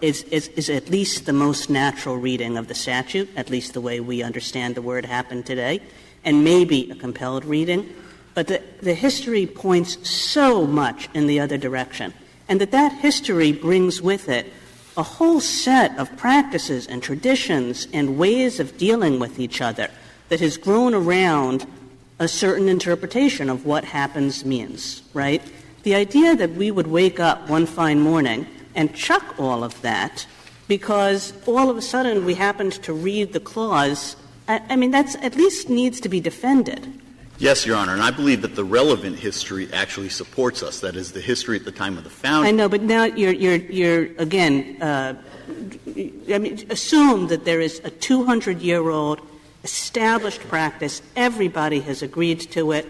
is at least the most natural reading of the statute, at least the way we understand the word happen today, and maybe a compelled reading, but the history points so much in the other direction, and that history brings with it a whole set of practices and traditions and ways of dealing with each other that has grown around a certain interpretation of what happens means, right? The idea that we would wake up one fine morning and chuck all of that because all of a sudden we happened to read the clause, I mean, that's at least needs to be defended. Yes, Your Honor, and I believe that the relevant history actually supports us. That is, the history at the time of the founding. I know, but now you're again, assume that there is a 200-year-old established practice. Everybody has agreed to it.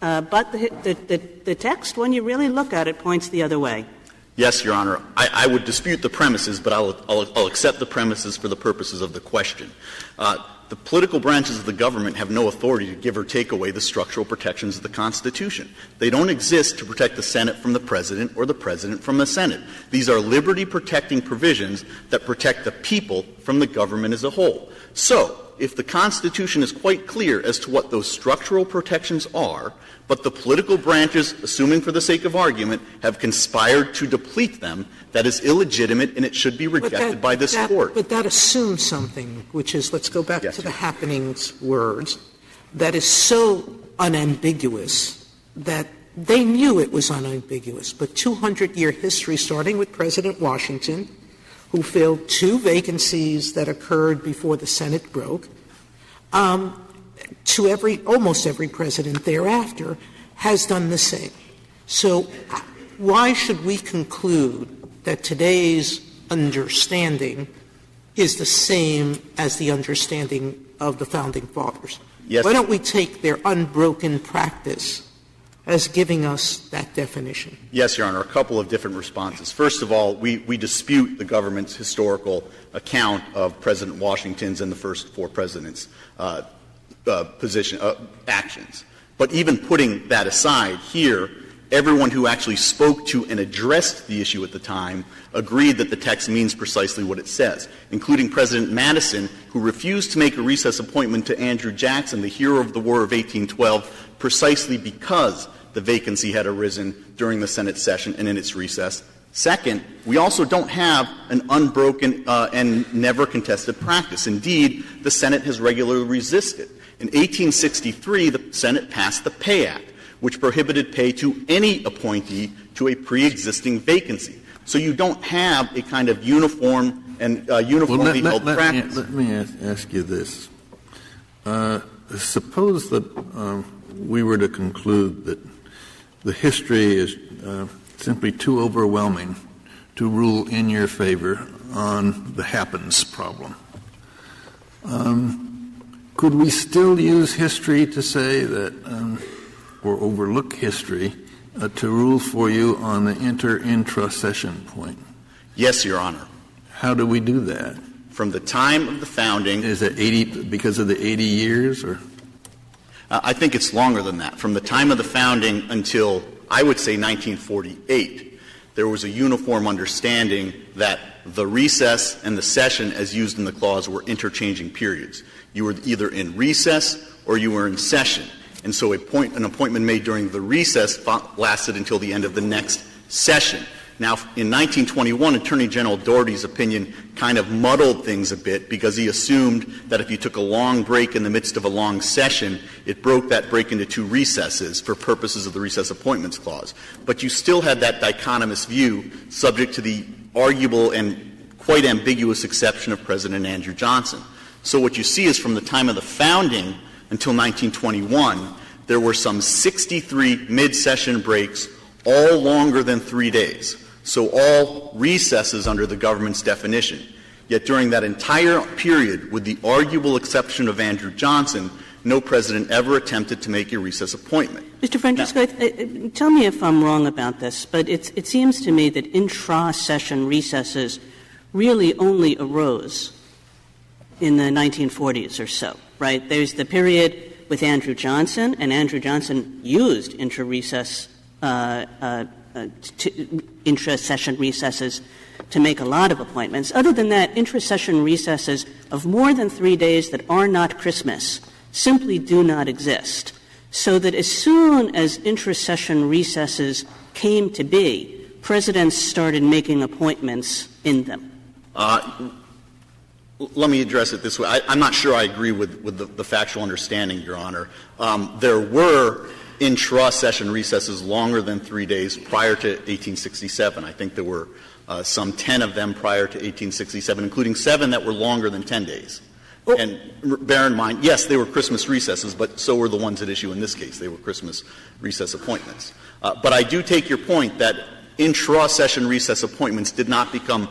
But the text, when you really look at it, points the other way. Yes, Your Honor. I would dispute the premises, but I'll accept the premises for the purposes of the question. The political branches of the government have no authority to give or take away the structural protections of the Constitution. They don't exist to protect the Senate from the President or the President from the Senate. These are liberty-protecting provisions that protect the people from the government as a whole. So, if the Constitution is quite clear as to what those structural protections are, but the political branches, assuming for the sake of argument, have conspired to deplete them, that is illegitimate and it should be rejected by this Court. But that assumes something, which is, let's go back to the happenings words, that is so unambiguous that they knew it was unambiguous. But 200-year history, starting with President Washington, who filled 2 vacancies that occurred before the Senate broke, to almost every president thereafter has done the same. So why should we conclude that today's understanding is the same as the understanding of the Founding Fathers? Yes. Why don't we take their unbroken practice as giving us that definition? Yes, Your Honor, a couple of different responses. First of all, we dispute the government's historical account of President Washington's and the first 4 presidents' actions. But even putting that aside, here, everyone who actually spoke to and addressed the issue at the time agreed that the text means precisely what it says, including President Madison, who refused to make a recess appointment to Andrew Jackson, the hero of the War of 1812, precisely because the vacancy had arisen during the Senate session and in its recess. Second, we also don't have an unbroken and never contested practice. Indeed, the Senate has regularly resisted. In 1863, the Senate passed the Pay Act, which prohibited pay to any appointee to a pre-existing vacancy. So you don't have a kind of uniform and uniformly held practice. Let me ask you this. Suppose that we were to conclude that the history is simply too overwhelming to rule in your favor on the happens problem. Could we still use history to say that, or overlook history, to rule for you on the intra-session point? Yes, Your Honor. How do we do that? From the time of the founding. Is it 80 because of the 80 years, or? I think it's longer than that. From the time of the founding until, I would say, 1948, there was a uniform understanding that the recess and the session, as used in the clause, were interchanging periods. You were either in recess or you were in session. And so an appointment made during the recess lasted until the end of the next session. Now, in 1921, Attorney General Doherty's opinion kind of muddled things a bit because he assumed that if you took a long break in the midst of a long session, it broke that break into 2 recesses for purposes of the Recess Appointments Clause. But you still had that dichotomous view subject to the arguable and quite ambiguous exception of President Andrew Johnson. So what you see is from the time of the founding until 1921, there were some 63 mid-session breaks, all longer than 3 days. So all recesses under the government's definition. Yet during that entire period, with the arguable exception of Andrew Johnson, no president ever attempted to make a recess appointment. Mr. Francesco, tell me if I'm wrong about this, but it seems to me that intra-session recesses really only arose in the 1940s or so, right? There's the period with Andrew Johnson, and Andrew Johnson used intra-session recesses to make a lot of appointments. Other than that, intra-session recesses of more than 3 days that are not Christmas simply do not exist. So that as soon as intra-session recesses came to be, presidents started making appointments in them. Let me address it this way. I'm not sure I agree with the factual understanding, Your Honor. There were intra-session recesses longer than 3 days prior to 1867. I think there were some 10 of them prior to 1867, including 7 that were longer than 10 days. Oh. And bear in mind, yes, they were Christmas recesses, but so were the ones at issue in this case. They were Christmas recess appointments. But I do take your point that intra-session recess appointments did not become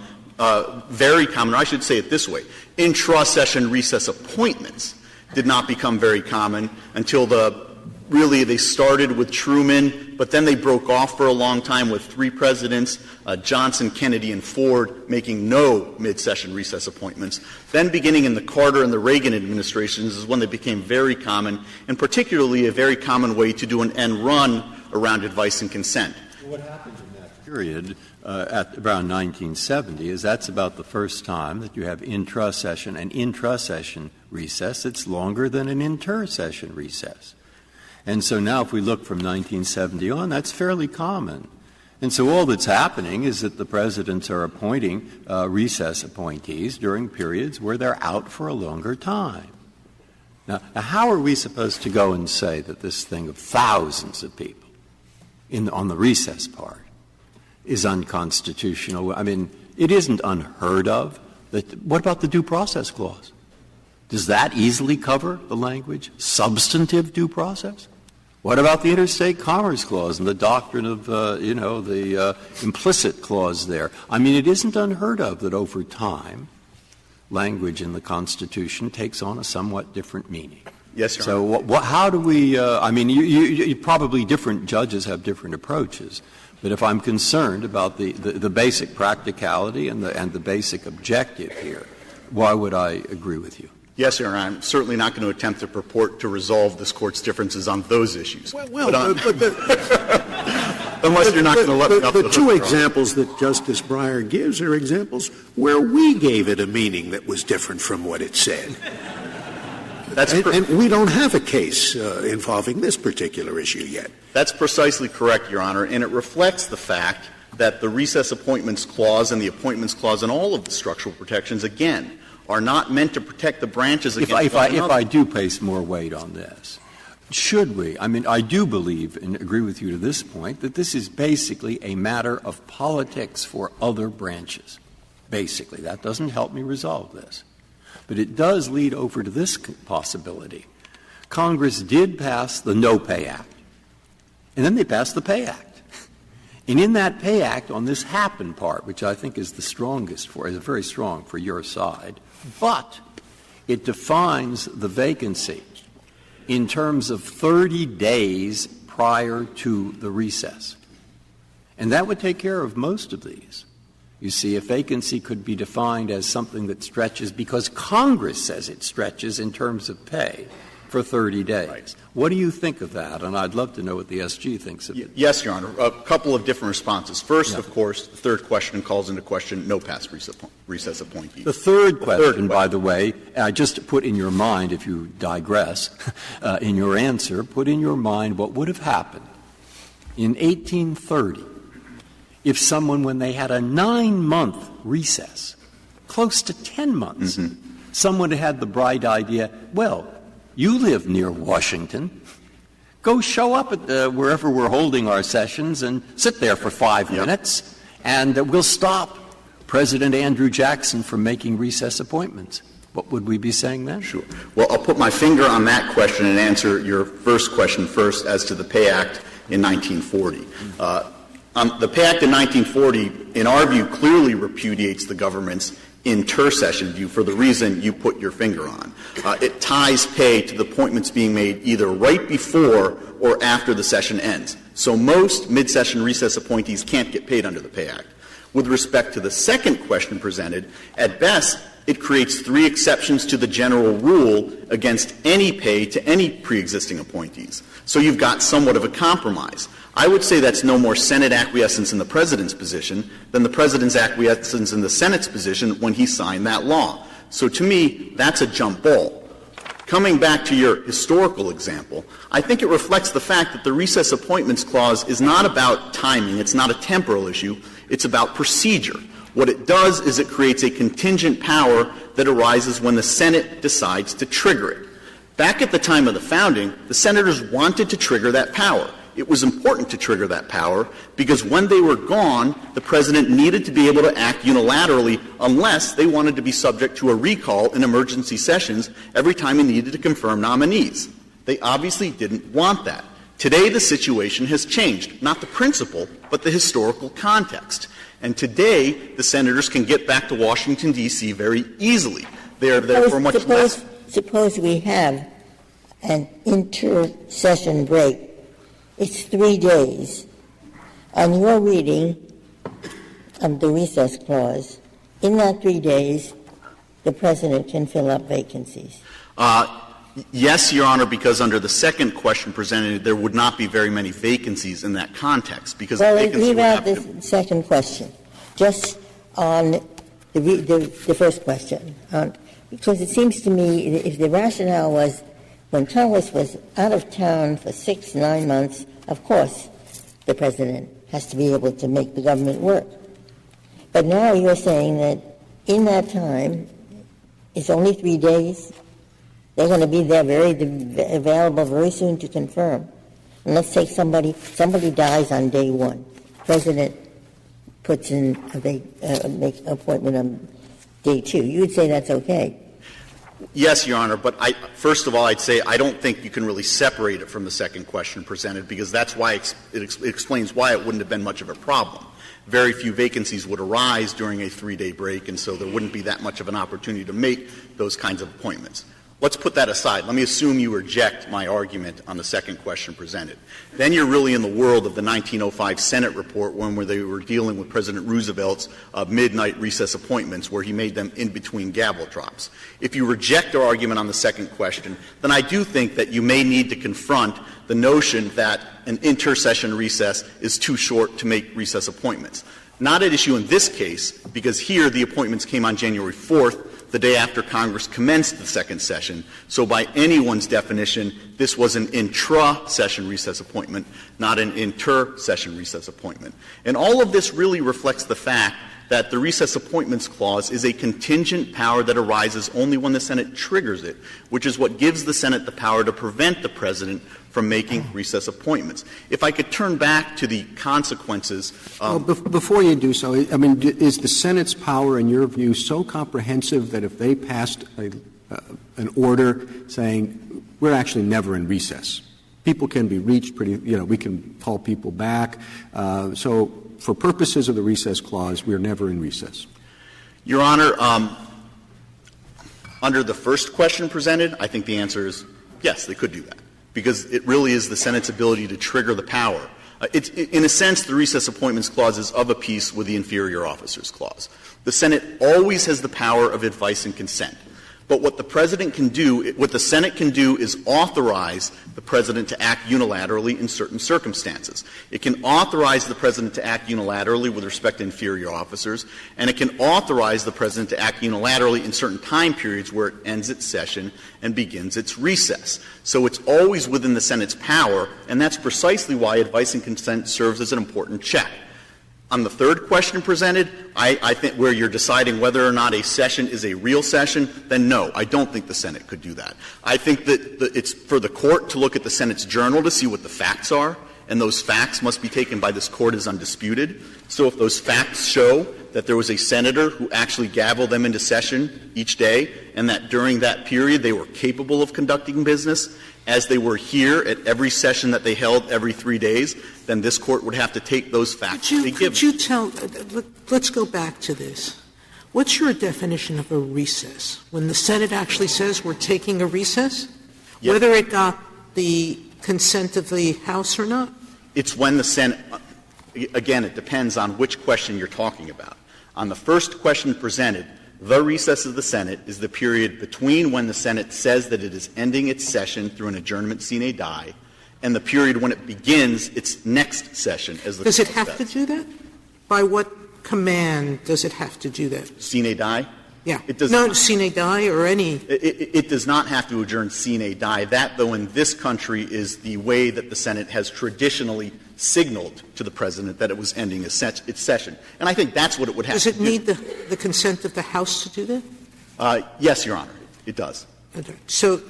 very common, or I should say it this way. Intra-session recess appointments did not become very common until the Really, they started with Truman, but then they broke off for a long time with three presidents, Johnson, Kennedy, and Ford, making no mid-session recess appointments. Then beginning in the Carter and the Reagan administrations is when they became very common, and particularly a very common way to do an end run around advice and consent. What happened in that period at around 1970 is that's about the first time that you have intra-session and intra-session recess. It's longer than an inter-session recess. And so now if we look from 1970 on, that's fairly common. And so all that's happening is that the presidents are appointing recess appointees during periods where they're out for a longer time. Now, how are we supposed to go and say that this thing of thousands of people on the recess part is unconstitutional? I mean, it isn't unheard of. What about the due process clause? Does that easily cover the language, substantive due process? What about the interstate commerce clause and the doctrine of, the implicit clause there? I mean, it isn't unheard of that over time, language in the Constitution takes on a somewhat different meaning. Yes, Your Honor. So how do we you probably different judges have different approaches, but if I'm concerned about the basic practicality and the basic objective here, why would I agree with you? Yes, Your Honor. I'm certainly not going to attempt to purport to resolve this Court's differences on those issues. But unless you're not going to let me off the two examples that Justice Breyer gives are examples where we gave it a meaning that was different from what it said. And we don't have a case involving this particular issue yet. That's precisely correct, Your Honor, and it reflects the fact that the Recess Appointments Clause and the Appointments Clause and all of the structural protections, again, are not meant to protect the branches against one another. If I do place more weight on this, should we? I mean, I do believe and agree with you to this point that this is basically a matter of politics for other branches. Basically. That doesn't help me resolve this. But it does lead over to this possibility. Congress did pass the No Pay Act, and then they passed the Pay Act. And in that Pay Act, on this happen part, which I think is the strongest is very strong for your side, but it defines the vacancy in terms of 30 days prior to the recess. And that would take care of most of these. You see, a vacancy could be defined as something that stretches because Congress says it stretches in terms of pay for 30 days. Right. What do you think of that? And I'd love to know what the SG thinks of it. Yes, Your Honor. A couple of different responses. First, of course, the third question calls into question no past recess appointees. The third question, by the way, I just put in your mind, if you digress, in your answer, put in your mind what would have happened in 1830 if someone, when they had a 9-month recess, close to 10 months, someone had the bright idea, well, you live near Washington. Go show up at wherever we're holding our sessions and sit there for 5 minutes, and we'll stop President Andrew Jackson from making recess appointments. What would we be saying then? Sure. Well, I'll put my finger on that question and answer your first question first as to the Pay Act in 1940. The Pay Act in 1940, in our view, clearly repudiates the government's inter-session view for the reason you put your finger on. It ties pay to the appointments being made either right before or after the session ends. So most mid-session recess appointees can't get paid under the Pay Act. With respect to the second question presented, at best, it creates 3 exceptions to the general rule against any pay to any pre-existing appointees. So you've got somewhat of a compromise. I would say that's no more Senate acquiescence in the President's position than the President's acquiescence in the Senate's position when he signed that law. So to me, that's a jump ball. Coming back to your historical example, I think it reflects the fact that the Recess Appointments Clause is not about timing. It's not a temporal issue. It's about procedure. What it does is it creates a contingent power that arises when the Senate decides to trigger it. Back at the time of the founding, the Senators wanted to trigger that power. It was important to trigger that power because when they were gone, the President needed to be able to act unilaterally unless they wanted to be subject to a recall in emergency sessions every time he needed to confirm nominees. They obviously didn't want that. Today, the situation has changed, not the principle, but the historical context. And today, the Senators can get back to Washington, D.C. very easily. They are there for much less. Suppose we have an inter-session break. It's 3 days. On your reading of the recess clause, in that 3 days, the President can fill up vacancies. Yes, Your Honor, because under the second question presented, there would not be very many vacancies in that context. Because leave out the second question, just on the first question. Because it seems to me, if the rationale was when Congress was out of town for 6-9 months, of course the President has to be able to make the government work. But now you're saying that in that time, it's only 3 days. They're going to be there available very soon to confirm. And let's take somebody dies on day one. President puts in make appointment on day 2. You would say that's okay. Yes, Your Honor, but first of all, I'd say I don't think you can really separate it from the second question presented, because that's why it explains why it wouldn't have been much of a problem. Very few vacancies would arise during a 3-day break, and so there wouldn't be that much of an opportunity to make those kinds of appointments. Let's put that aside. Let me assume you reject my argument on the second question presented. Then you're really in the world of the 1905 Senate report where they were dealing with President Roosevelt's midnight recess appointments, where he made them in between gavel drops. If you reject our argument on the second question, then I do think that you may need to confront the notion that an inter-session recess is too short to make recess appointments. Not at issue in this case, because here the appointments came on January 4th, the day after Congress commenced the second session. So by anyone's definition, this was an intra-session recess appointment, not an inter-session recess appointment. And all of this really reflects the fact that the Recess Appointments Clause is a contingent power that arises only when the Senate triggers it, which is what gives the Senate the power to prevent the President from making recess appointments. If I could turn back to the consequences. Before you do so, I mean, is the Senate's power, in your view, so comprehensive that if they passed an order saying we're actually never in recess, people can be reached we can call people back. So for purposes of the recess clause, we're never in recess? Your Honor, under the first question presented, I think the answer is yes, they could do that, because it really is the Senate's ability to trigger the power. In a sense, the Recess Appointments Clause is of a piece with the Inferior Officers Clause. The Senate always has the power of advice and consent. But what the President can do, what the Senate can do, is authorize the President to act unilaterally in certain circumstances. It can authorize the President to act unilaterally with respect to inferior officers, and it can authorize the President to act unilaterally in certain time periods where it ends its session and begins its recess. So it's always within the Senate's power, and that's precisely why advice and consent serves as an important check. On the third question presented, I think where you're deciding whether or not a session is a real session, then no, I don't think the Senate could do that. I think that it's for the Court to look at the Senate's journal to see what the facts are, and those facts must be taken by this Court as undisputed. So if those facts show that there was a senator who actually gavelled them into session each day, and that during that period they were capable of conducting business, as they were here at every session that they held every 3 days, then this Court would have to take those facts to be given. Could you tell — let's go back to this. What's your definition of a recess? When the Senate actually says we're taking a recess, yes, whether it got the consent of the House or not? It's when the Senate — again, it depends on which question you're talking about. On the first question presented, the recess of the Senate is the period between when the Senate says that it is ending its session through an adjournment sine die and the period when it begins its next session. Does it have to do that? By what command does it have to do that? Sine die? Yeah. It does not sine die or any. It does not have to adjourn sine die. That, though, in this country is the way that the Senate has traditionally signaled to the President that it was ending its session. And I think that's what it would have to do. Does it need the consent of the House to do that? Yes, Your Honor, it does. Okay. So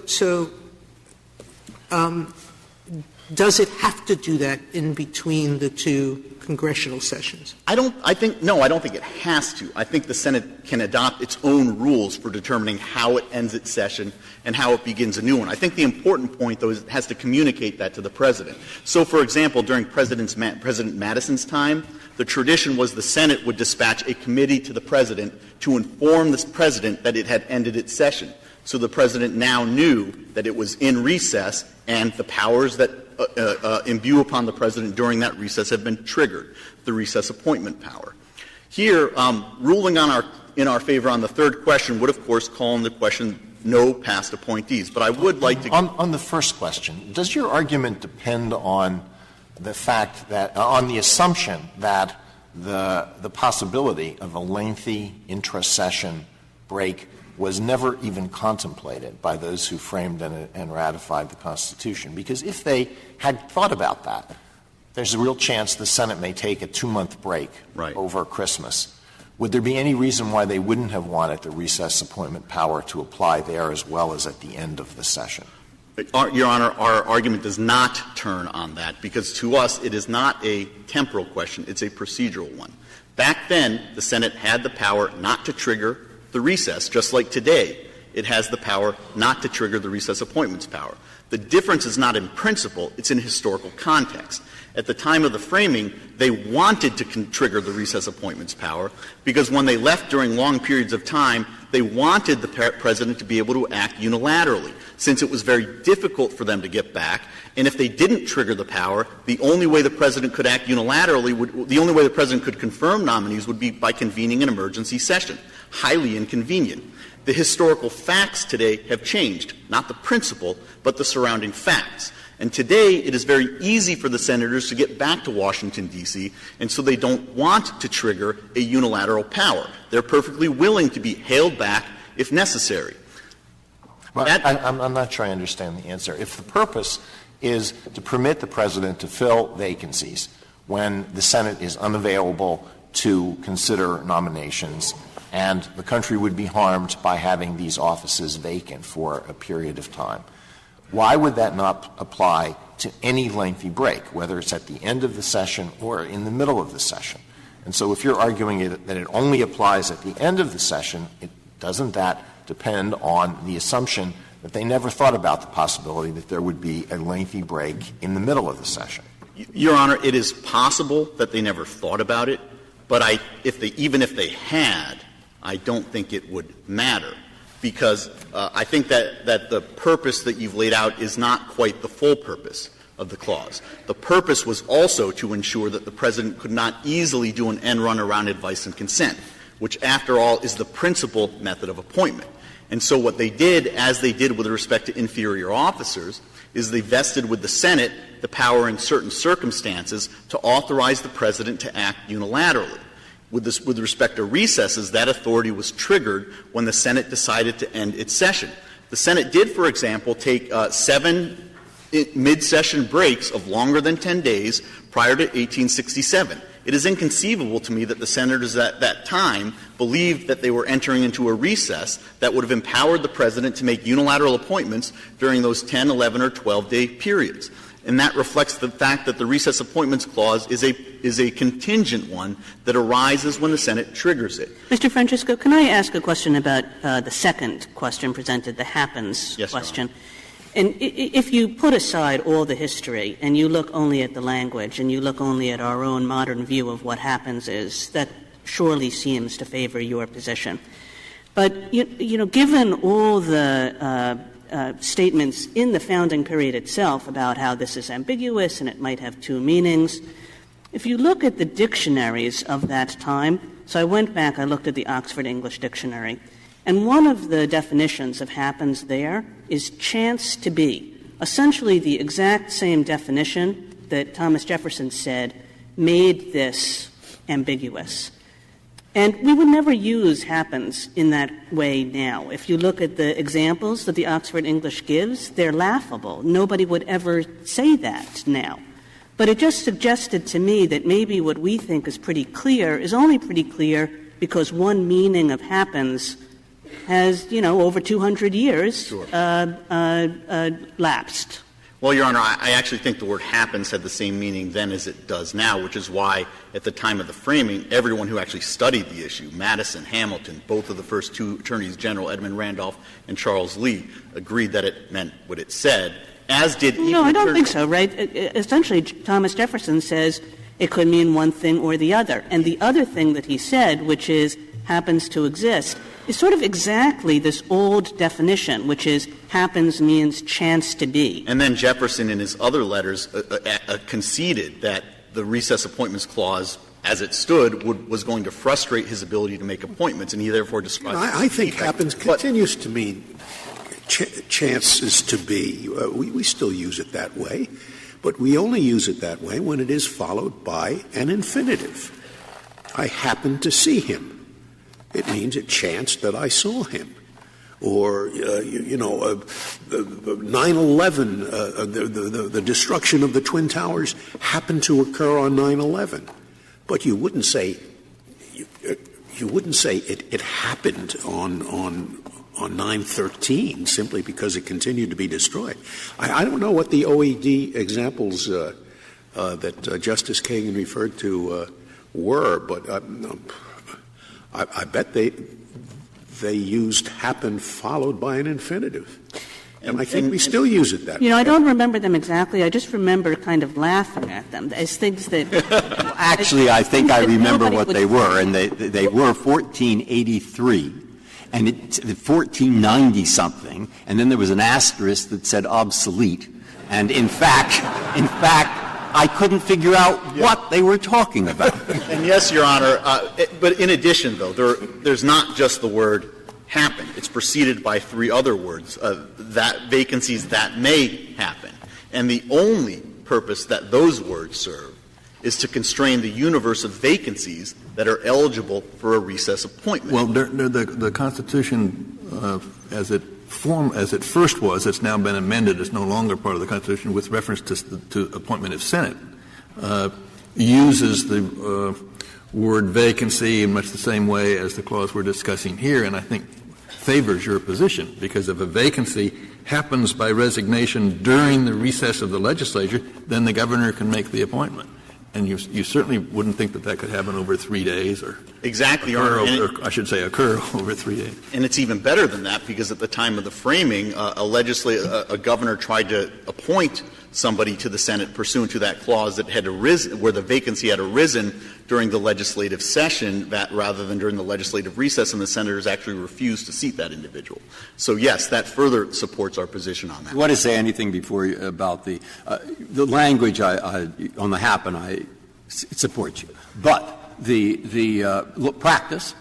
does it have to do that in between the two congressional sessions? I don't think it has to. I think the Senate can adopt its own rules for determining how it ends its session and how it begins a new one. I think the important point, though, is it has to communicate that to the President. So, for example, during President Madison's time, the tradition was the Senate would dispatch a committee to the President to inform the President that it had ended its session. So the President now knew that it was in recess, and the powers that imbue upon the President during that recess have been triggered, the recess appointment power. Here, ruling in our favor on the third question would, of course, call into question no past appointees. But I would like to — On the first question, does your argument depend on the fact that — on the assumption that the possibility of a lengthy intra-session break was never even contemplated by those who framed and ratified the Constitution? Because if they had thought about that, there's a real chance the Senate may take a 2-month break over Christmas. Would there be any reason why they wouldn't have wanted the recess appointment power to apply there as well as at the end of the session? Your Honor, our argument does not turn on that, because to us it is not a temporal question, it's a procedural one. Back then, the Senate had the power not to trigger the recess, just like today it has the power not to trigger the recess appointments power. The difference is not in principle, it's in historical context. At the time of the framing, they wanted to trigger the recess appointments power because when they left during long periods of time, they wanted the President to be able to act unilaterally, since it was very difficult for them to get back. And if they didn't trigger the power, the only way the President could act unilaterally the only way the President could confirm nominees would be by convening an emergency session. Highly inconvenient. The historical facts today have changed, not the principle, but the surrounding facts. And today it is very easy for the senators to get back to Washington, D.C., and so they don't want to trigger a unilateral power. They're perfectly willing to be hailed back if necessary. I'm not sure I understand the answer. If the purpose is to permit the President to fill vacancies when the Senate is unavailable to consider nominations, and the country would be harmed by having these offices vacant for a period of time, why would that not apply to any lengthy break, whether it's at the end of the session or in the middle of the session? And so if you're arguing that it only applies at the end of the session, doesn't that depend on the assumption that they never thought about the possibility that there would be a lengthy break in the middle of the session? Your Honor, it is possible that they never thought about it, but even if they had, I don't think it would matter. Because I think that the purpose that you've laid out is not quite the full purpose of the clause. The purpose was also to ensure that the President could not easily do an end run around advice and consent, which, after all, is the principal method of appointment. And so what they did, as they did with respect to inferior officers, is they vested with the Senate the power in certain circumstances to authorize the President to act unilaterally. With respect to recesses, that authority was triggered when the Senate decided to end its session. The Senate did, for example, take 7 mid-session breaks of longer than 10 days prior to 1867. It is inconceivable to me that the senators at that time believed that they were entering into a recess that would have empowered the President to make unilateral appointments during those 10, 11, or 12-day periods. And that reflects the fact that the recess appointments clause is a contingent one that arises when the Senate triggers it. Mr. Francisco, can I ask a question about the second question presented, the happens question? And if you put aside all the history and you look only at the language and you look only at our own modern view of what happens is, that surely seems to favor your position. But, given all the statements in the founding period itself about how this is ambiguous and it might have 2 meanings, if you look at the dictionaries of that time, so I went back, I looked at the Oxford English Dictionary, and one of the definitions of happens there is chance to be, essentially the exact same definition that Thomas Jefferson said made this ambiguous. And we would never use happens in that way now. If you look at the examples that the Oxford English gives, they're laughable. Nobody would ever say that now. But it just suggested to me that maybe what we think is pretty clear is only pretty clear because one meaning of happens has, over 200 years lapsed. Well, Your Honor, I actually think the word happens had the same meaning then as it does now, which is why at the time of the framing, everyone who actually studied the issue, Madison, Hamilton, both of the first 2 attorneys general, Edmund Randolph and Charles Lee, agreed that it meant what it said, as did even No, I don't think so, right? Essentially, Thomas Jefferson says it could mean one thing or the other. And the other thing that he said, which is happens to exist, is sort of exactly this old definition, which is happens means chance to be. And then Jefferson, in his other letters, conceded that the recess appointments clause, as it stood, was going to frustrate his ability to make appointments, and he therefore described it. I think happens continues to mean chances to be. We still use it that way, but we only use it that way when it is followed by an infinitive. I happened to see him. It means it chanced that I saw him. Or, 9/11, the destruction of the Twin Towers happened to occur on 9/11. But you wouldn't say it happened on 9/13 simply because it continued to be destroyed. I don't know what the OED examples that Justice Kagan referred to were, but I bet they used happen followed by an infinitive. And I think we still use it that way. I don't remember them exactly. I just remember kind of laughing at them as things that Actually, I think I remember what they were, and they were 1483 and 1490-something, and then there was an asterisk that said obsolete. And in fact, I couldn't figure out what they were talking about. And yes, Your Honor, but in addition, though, there's not just the word happen. It's preceded by three other words, that vacancies that may happen. And the only purpose that those words serve is to constrain the universe of vacancies that are eligible for a recess appointment. Well, the Constitution, as it first was, it's now been amended. It's no longer part of the Constitution with reference to appointment of Senate. Uses the word vacancy in much the same way as the clause we're discussing here, and I think favors your position, because if a vacancy happens by resignation during the recess of the legislature, then the governor can make the appointment. And you certainly wouldn't think that could happen over 3 days or exactly, occur over 3 days. And it's even better than that, because at the time of the framing, a governor tried to appoint somebody to the Senate pursuant to that clause that had arisen, where the vacancy had arisen during the legislative session rather than during the legislative recess, and the senators actually refused to seat that individual. So, yes, that further supports our position on that. You want to say anything before about the language on the happen? I support you. But the practice,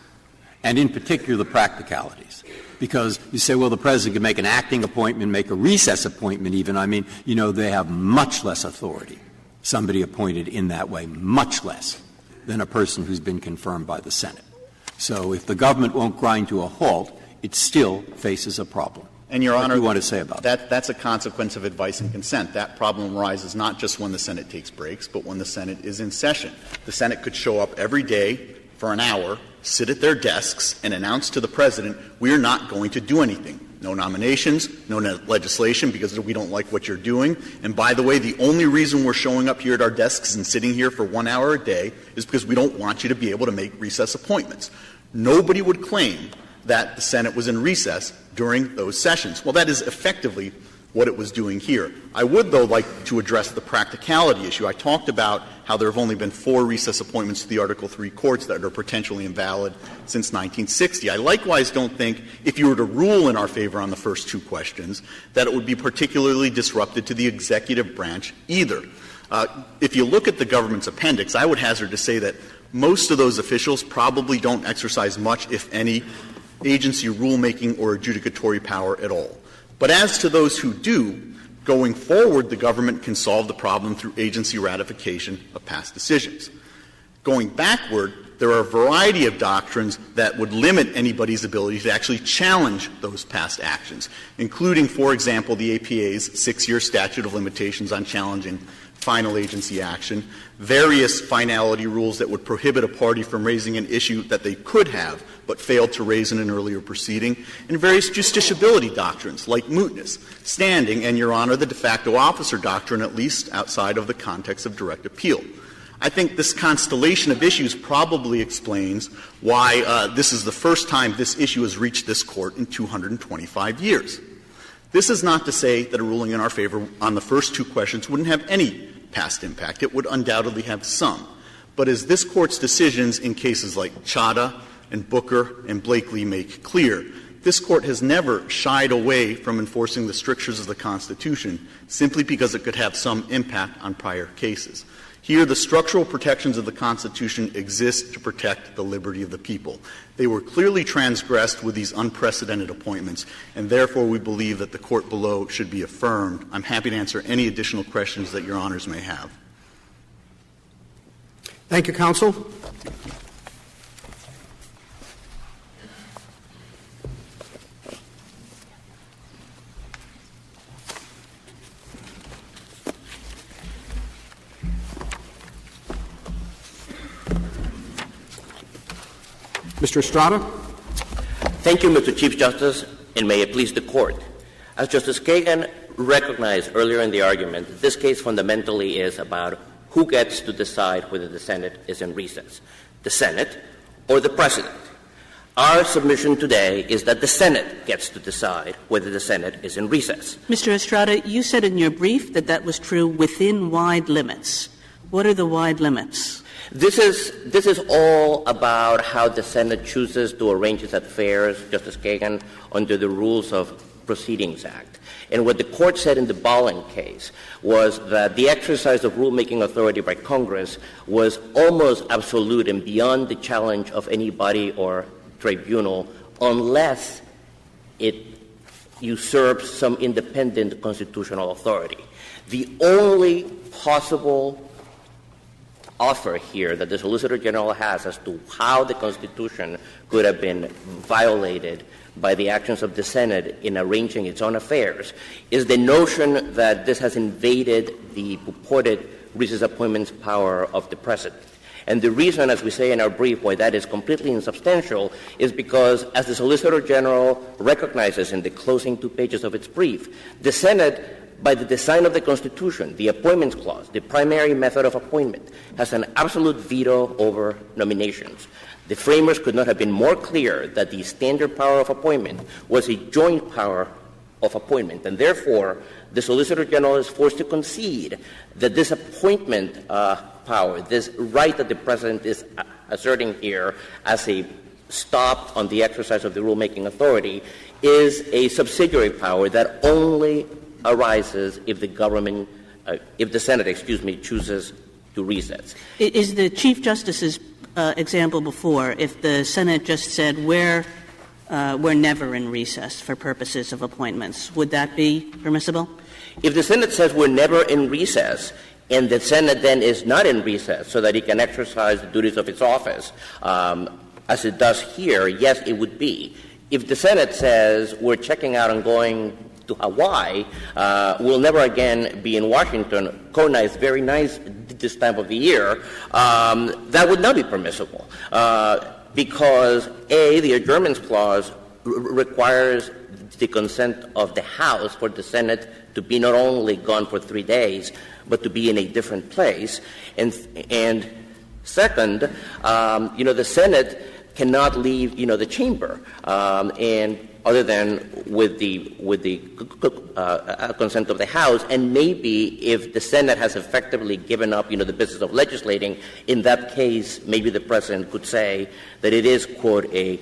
and in particular the practicalities. Because you say, well, the president can make an acting appointment, make a recess appointment even. I mean, they have much less authority, somebody appointed in that way, much less than a person who's been confirmed by the Senate. So if the government won't grind to a halt, it still faces a problem. And, Your Honor, what do you want to say about that? That's a consequence of advice and consent. That problem arises not just when the Senate takes breaks, but when the Senate is in session. The Senate could show up every day for an hour, sit at their desks, and announce to the president, we are not going to do anything. No nominations, no legislation, because we don't like what you're doing. And by the way, the only reason we're showing up here at our desks and sitting here for 1 hour a day is because we don't want you to be able to make recess appointments. Nobody would claim that the Senate was in recess during those sessions. Well, that is effectively what it was doing here. I would, though, like to address the practicality issue. I talked about how there have only been 4 recess appointments to the Article III courts that are potentially invalid since 1960. I likewise don't think, if you were to rule in our favor on the first 2 questions, that it would be particularly disruptive to the executive branch either. If you look at the government's appendix, I would hazard to say that most of those officials probably don't exercise much, if any, agency rulemaking or adjudicatory power at all. But as to those who do, going forward, the government can solve the problem through agency ratification of past decisions. Going backward, there are a variety of doctrines that would limit anybody's ability to actually challenge those past actions, including, for example, the APA's 6-year statute of limitations on challenging final agency action, various finality rules that would prohibit a party from raising an issue that they could have but failed to raise in an earlier proceeding, and various justiciability doctrines like mootness, standing, and, Your Honor, the de facto officer doctrine, at least outside of the context of direct appeal. I think this constellation of issues probably explains why this is the first time this issue has reached this Court in 225 years. This is not to say that a ruling in our favor on the first 2 questions wouldn't have any past impact. It would undoubtedly have some. But as this Court's decisions in cases like Chadha, and Booker and Blakely make clear. This Court has never shied away from enforcing the strictures of the Constitution simply because it could have some impact on prior cases. Here, the structural protections of the Constitution exist to protect the liberty of the people. They were clearly transgressed with these unprecedented appointments, and therefore we believe that the Court below should be affirmed. I'm happy to answer any additional questions that Your Honors may have. Thank you, counsel. Mr. Estrada. Thank you, Mr. Chief Justice, and may it please the Court. As Justice Kagan recognized earlier in the argument, this case fundamentally is about who gets to decide whether the Senate is in recess, the Senate or the President. Our submission today is that the Senate gets to decide whether the Senate is in recess. Mr. Estrada, you said in your brief that that was true within wide limits. What are the wide limits? This is all about how the Senate chooses to arrange its affairs, Justice Kagan, under the Rules of Proceedings Act. And what the Court said in the Bolling case was that the exercise of rulemaking authority by Congress was almost absolute and beyond the challenge of any body or tribunal unless it usurps some independent constitutional authority. The only possible offer here that the Solicitor General has as to how the Constitution could have been violated by the actions of the Senate in arranging its own affairs is the notion that this has invaded the purported recess appointments power of the President. And the reason, as we say in our brief, why that is completely insubstantial is because, as the Solicitor General recognizes in the closing 2 pages of its brief, the Senate, by the design of the Constitution, the Appointments Clause, the primary method of appointment, has an absolute veto over nominations. The framers could not have been more clear that the standard power of appointment was a joint power of appointment, and therefore the Solicitor General is forced to concede that this appointment power, this right that the President is asserting here as a stop on the exercise of the rulemaking authority, is a subsidiary power that only arises if the government, if the Senate, chooses to recess. Is the Chief Justice's example before, if the Senate just said we're never in recess for purposes of appointments, would that be permissible? If the Senate says we're never in recess, and the Senate then is not in recess so that it can exercise the duties of its office, as it does here, yes, it would be. If the Senate says we're checking out and going to Hawaii, we'll never again be in Washington, Kona is very nice this time of the year, that would not be permissible. Because, A, the Adjournments Clause requires the consent of the House for the Senate to be not only gone for 3 days, but to be in a different place. And second, the Senate cannot leave, the chamber, and other than with the consent of the House, and maybe if the Senate has effectively given up, the business of legislating, in that case, maybe the President could say that it is, quote, a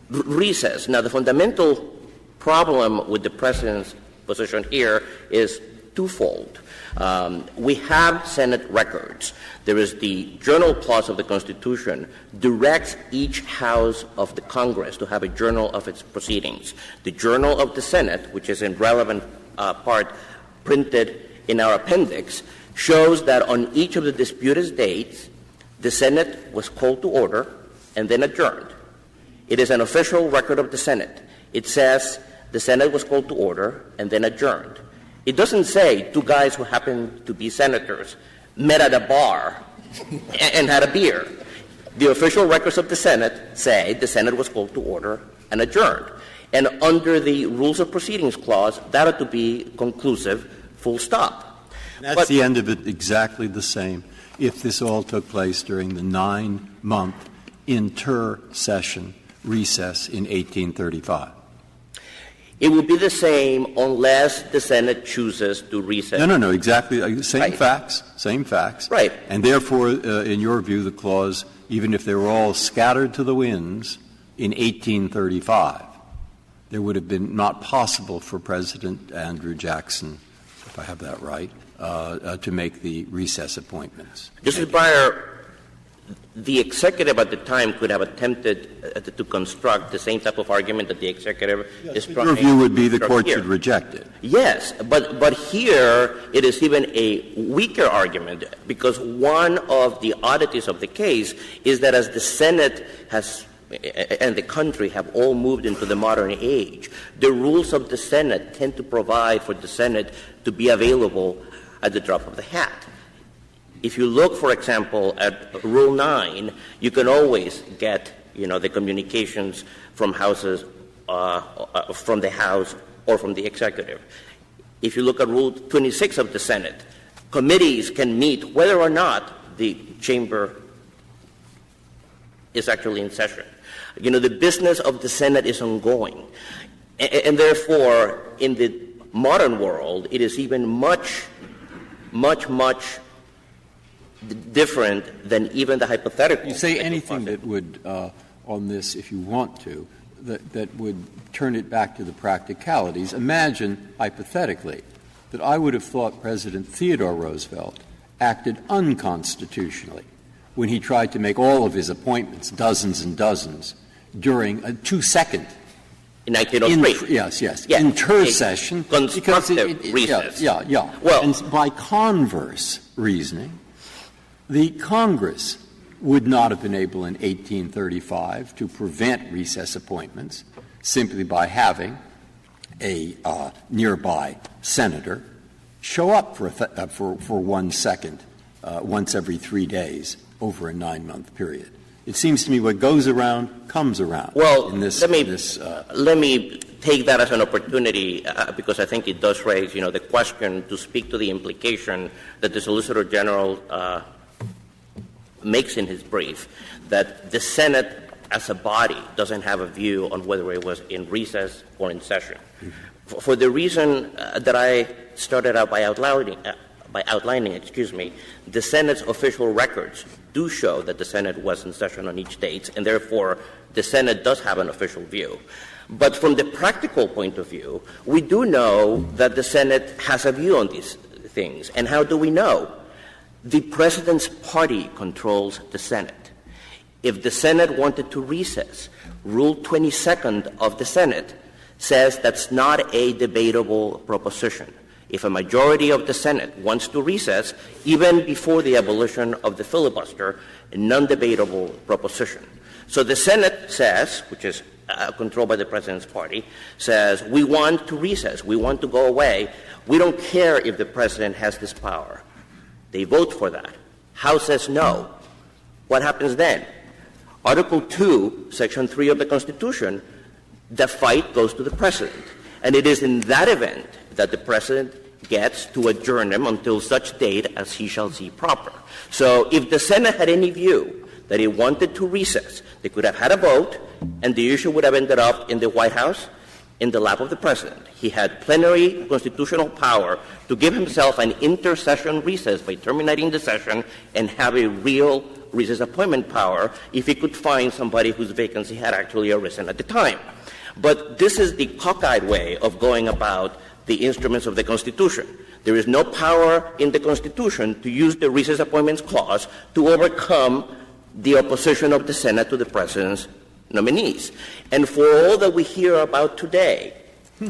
recess. Now, the fundamental problem with the President's position here is twofold. We have Senate records. There is the journal clause of the Constitution directs each House of the Congress to have a journal of its proceedings. The journal of the Senate, which is in relevant part printed in our appendix, shows that on each of the disputed dates, the Senate was called to order and then adjourned. It is an official record of the Senate. It says the Senate was called to order and then adjourned. It doesn't say 2 guys who happen to be senators met at a bar and had a beer. The official records of the Senate say the Senate was called to order and adjourned. And under the Rules of Proceedings Clause, that ought to be conclusive, full stop. That's the end of it, exactly the same, if this all took place during the 9-month inter-session recess in 1835. It would be the same unless the Senate chooses to recess. No, exactly. Same facts. Right. And therefore, in your view, the clause, even if they were all scattered to the winds, in 1835, there would have been not possible for President Andrew Jackson, if I have that right, to make the recess appointments. Justice Breyer, the executive at the time could have attempted to construct the same type of argument that the executive is trying to construct. Your view would be the court should reject it. Yes, but here it is even a weaker argument, because one of the oddities of the case is that as the Senate has and the country have all moved into the modern age, the rules of the Senate tend to provide for the Senate to be available at the drop of the hat. If you look, for example, at Rule 9, you can always get, the communications from houses, from the House or from the executive. If you look at Rule 26 of the Senate, committees can meet whether or not the chamber is actually in session. The business of the Senate is ongoing. And therefore, in the modern world, it is even much different than even the hypothetical. You say anything that would, on this, if you want to, that would turn it back to the practicalities. Imagine, hypothetically, that I would have thought President Theodore Roosevelt acted unconstitutionally when he tried to make all of his appointments, dozens and dozens, during a 2-second. In 1903. Yes. Intersession. Constructive recess. Yeah. Well, and by converse reasoning, the Congress would not have been able in 1835 to prevent recess appointments simply by having a nearby senator show up for 1 second once every 3 days over a 9-month period. It seems to me what goes around comes around. Well, in this, let me take that as an opportunity because I think it does raise, the question to speak to the implication that the Solicitor General makes in his brief, that the Senate as a body doesn't have a view on whether it was in recess or in session. Mm-hmm. For the reason that I started out by outlining, the Senate's official records do show that the Senate was in session on each date, and therefore the Senate does have an official view. But from the practical point of view, we do know that the Senate has a view on these things. And how do we know? The President's party controls the Senate. If the Senate wanted to recess, Rule 22nd of the Senate says that's not a debatable proposition. If a majority of the Senate wants to recess, even before the abolition of the filibuster, a non-debatable proposition. So the Senate says, which is controlled by the President's party, says, we want to recess, we want to go away, we don't care if the President has this power. They vote for that. House says no. What happens then? Article 2, Section 3 of the Constitution, the fight goes to the President. And it is in that event that the President gets to adjourn them until such date as he shall see proper. So if the Senate had any view that it wanted to recess, they could have had a vote, and the issue would have ended up in the White House, in the lap of the President. He had plenary constitutional power to give himself an intersession recess by terminating the session and have a real recess appointment power if he could find somebody whose vacancy had actually arisen at the time. But this is the cockeyed way of going about the instruments of the Constitution. There is no power in the Constitution to use the Recess Appointments Clause to overcome the opposition of the Senate to the President's nominees. And for all that we hear about today,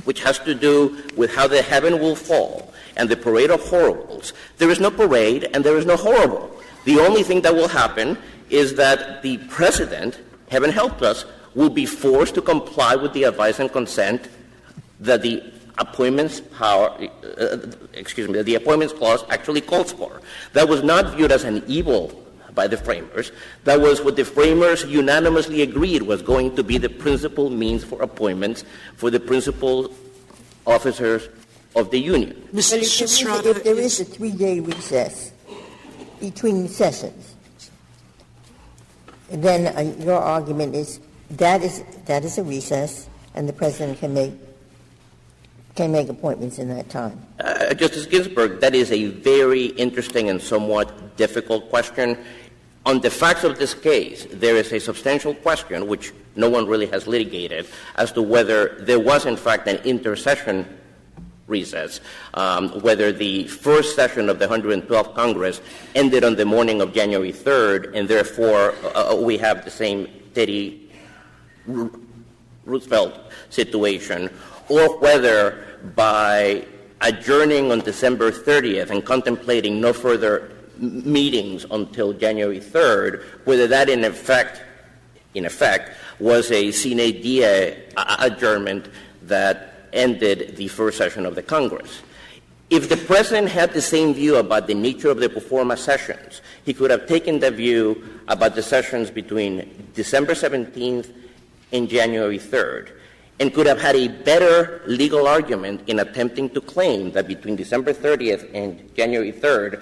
which has to do with how the heaven will fall and the parade of horribles, there is no parade and there is no horrible. The only thing that will happen is that the President, heaven help us, will be forced to comply with the advice and consent that the appointments the Appointments Clause actually calls for. That was not viewed as an evil by the framers. That was what the framers unanimously agreed was going to be the principal means for appointments for the principal officers of the Union. Mr. If there is a 3-day recess between sessions, then your argument is that is a recess, and the President can make appointments in that time. Justice Ginsburg, that is a very interesting and somewhat difficult question. On the facts of this case, there is a substantial question, which no one really has litigated, as to whether there was, in fact, an intersession recess, whether the first session of the 112th Congress ended on the morning of January 3rd, and therefore we have the same Teddy Roosevelt situation, or whether by adjourning on December 30th and contemplating no further meetings until January 3rd, whether that in effect was a sine die adjournment that ended the first session of the Congress. If the President had the same view about the nature of the pro forma sessions, he could have taken the view about the sessions between December 17th and January 3rd, and could have had a better legal argument in attempting to claim that between December 30th and January 3rd,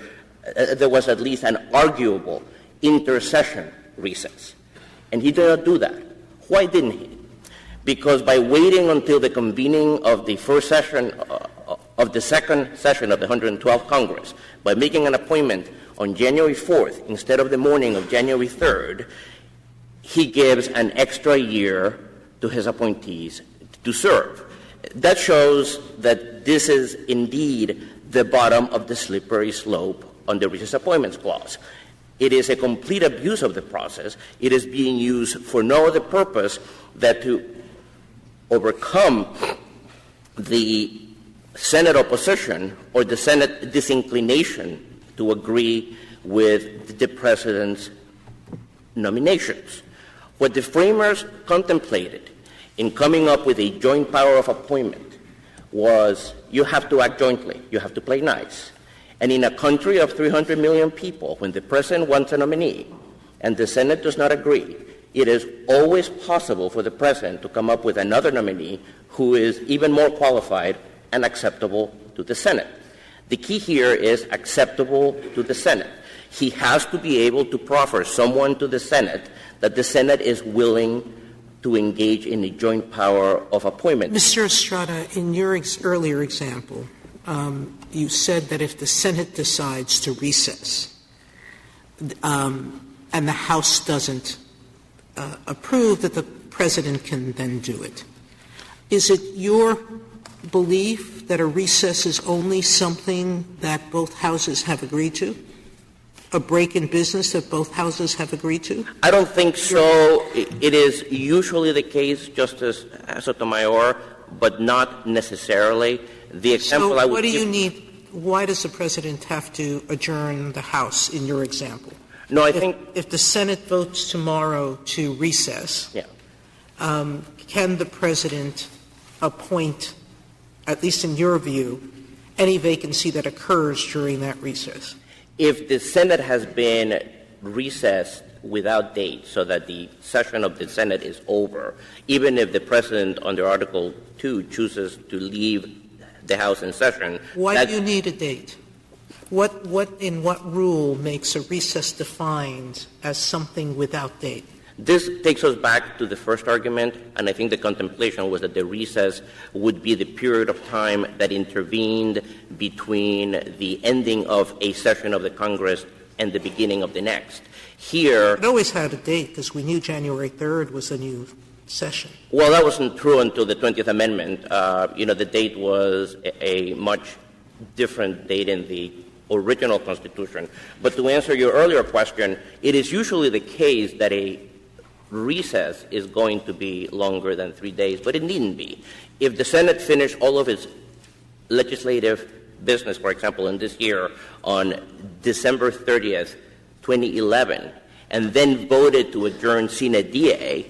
there was at least an arguable intersession recess. And he did not do that. Why didn't he? Because by waiting until the convening of the first session of the second session of the 112th Congress, by making an appointment on January 4th instead of the morning of January 3rd, he gives an extra year to his appointees to serve. That shows that this is indeed the bottom of the slippery slope on the Recess Appointments Clause. It is a complete abuse of the process. It is being used for no other purpose than to overcome the Senate opposition or the Senate disinclination to agree with the President's nominations. What the framers contemplated in coming up with a joint power of appointment was you have to act jointly. You have to play nice. And in a country of 300 million people, when the President wants a nominee and the Senate does not agree, it is always possible for the President to come up with another nominee who is even more qualified and acceptable to the Senate. The key here is acceptable to the Senate. He has to be able to proffer someone to the Senate that the Senate is willing to engage in a joint power of appointment. Mr. Estrada, in your earlier example, you said that if the Senate decides to recess and the House doesn't approve, that the President can then do it. Is it your belief that a recess is only something that both houses have agreed to? A break in business that both houses have agreed to? I don't think so. It is usually the case, Justice Sotomayor, but not necessarily. The example so I would what do you need? Why does the President have to adjourn the House in your example? No, I think if the Senate votes tomorrow to recess, can the President appoint, at least in your view, any vacancy that occurs during that recess? If the Senate has been recessed without date so that the session of the Senate is over, even if the President under Article 2 chooses to leave the House in session. Why do you need a date? In what rule makes a recess defined as something without date? This takes us back to the first argument, and I think the contemplation was that the recess would be the period of time that intervened between the ending of a session of the Congress and the beginning of the next. Here it always had a date because we knew January 3rd was a new session. Well, that wasn't true until the 20th Amendment. The date was a much different date in the original Constitution. But to answer your earlier question, it is usually the case that a recess is going to be longer than 3 days, but it needn't be. If the Senate finished all of its legislative business, for example, in this year on December 30th, 2011, and then voted to adjourn sine die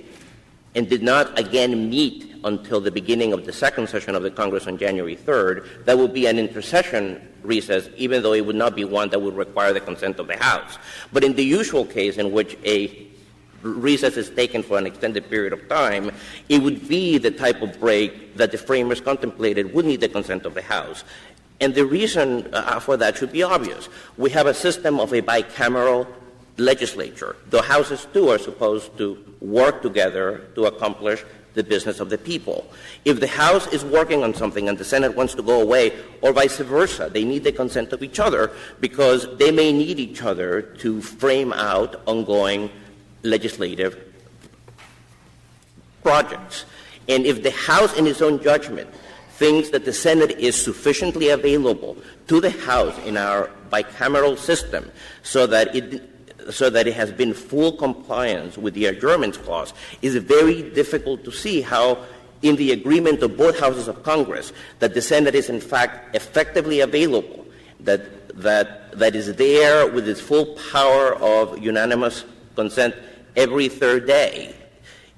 and did not again meet until the beginning of the second session of the Congress on January 3rd, that would be an intercession recess, even though it would not be one that would require the consent of the House. But in the usual case in which a recess is taken for an extended period of time, it would be the type of break that the framers contemplated would need the consent of the House. And the reason for that should be obvious. We have a system of a bicameral legislature. The houses, too, are supposed to work together to accomplish the business of the people. If the House is working on something and the Senate wants to go away, or vice versa, they need the consent of each other because they may need each other to frame out ongoing legislative projects. And if the House, in its own judgment, thinks that the Senate is sufficiently available to the House in our bicameral system so that it has been full compliance with the adjournment clause, it's very difficult to see how, in the agreement of both houses of Congress, that the Senate is in fact effectively available, that is there with its full power of unanimous consent every third day.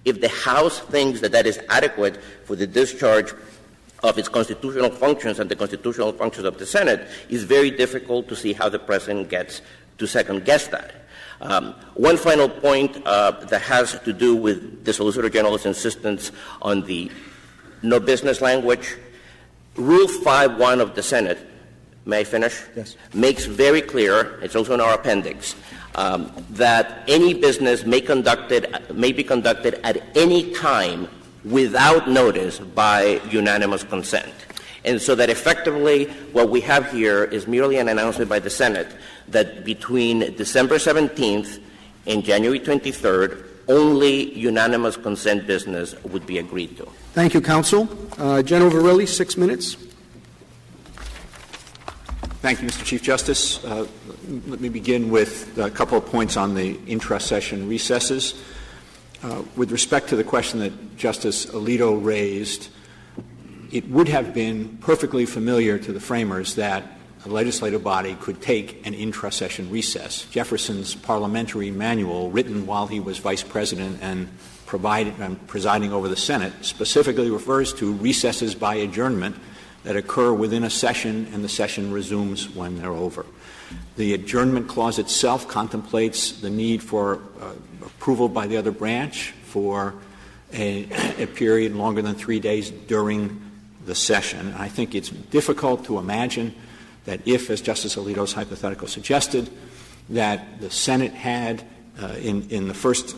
If the House thinks that is adequate for the discharge of its constitutional functions and the constitutional functions of the Senate, it's very difficult to see how the President gets to second-guess that. One final point that has to do with the Solicitor General's insistence on the no business language. Rule 5.1 of the Senate, may I finish? Yes. Makes very clear, it's also in our appendix, that any business may be conducted at any time without notice by unanimous consent. And so that effectively what we have here is merely an announcement by the Senate that between December 17th and January 23rd, only unanimous consent business would be agreed to. Thank you, counsel. General Verrilli, 6 minutes. Thank you, Mr. Chief Justice. Let me begin with a couple of points on the intra-session recesses. With respect to the question that Justice Alito raised, it would have been perfectly familiar to the framers that a legislative body could take an intra-session recess. Jefferson's parliamentary manual, written while he was vice president and presiding over the Senate, specifically refers to recesses by adjournment that occur within a session and the session resumes when they're over. The adjournment clause itself contemplates the need for approval by the other branch for a period longer than 3 days during the session. I think it's difficult to imagine that if, as Justice Alito's hypothetical suggested, that the Senate had, in the first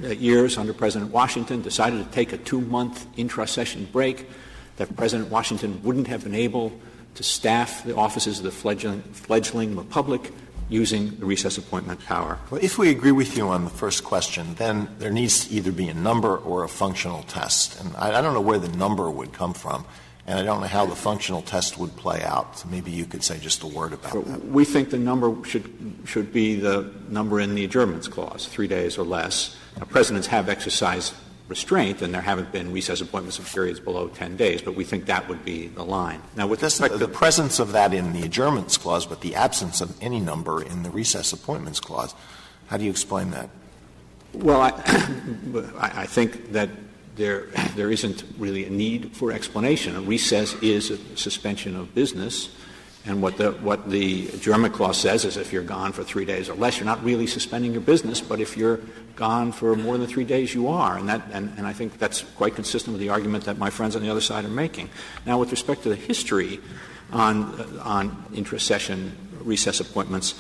years under President Washington, decided to take a 2-month intra-session break, that President Washington wouldn't have been able to staff the offices of the fledgling republic using the recess appointment power. Well, if we agree with you on the first question, then there needs to either be a number or a functional test. And I don't know where the number would come from, and I don't know how the functional test would play out. So maybe you could say just a word about that. We think the number should be the number in the adjournments clause, 3 days or less. Now, presidents have exercised restraint, and there haven't been recess appointments of periods below 10 days, but we think that would be the line. Now, with respect to the presence of that in the adjournments clause, but the absence of any number in the recess appointments clause, how do you explain that? Well, I think that there isn't really a need for explanation. A recess is a suspension of business, and what the adjournment clause says is if you're gone for 3 days or less, you're not really suspending your business, but if you're gone for more than 3 days, you are. And I think that's quite consistent with the argument that my friends on the other side are making. Now, with respect to the history on intra-session recess appointments,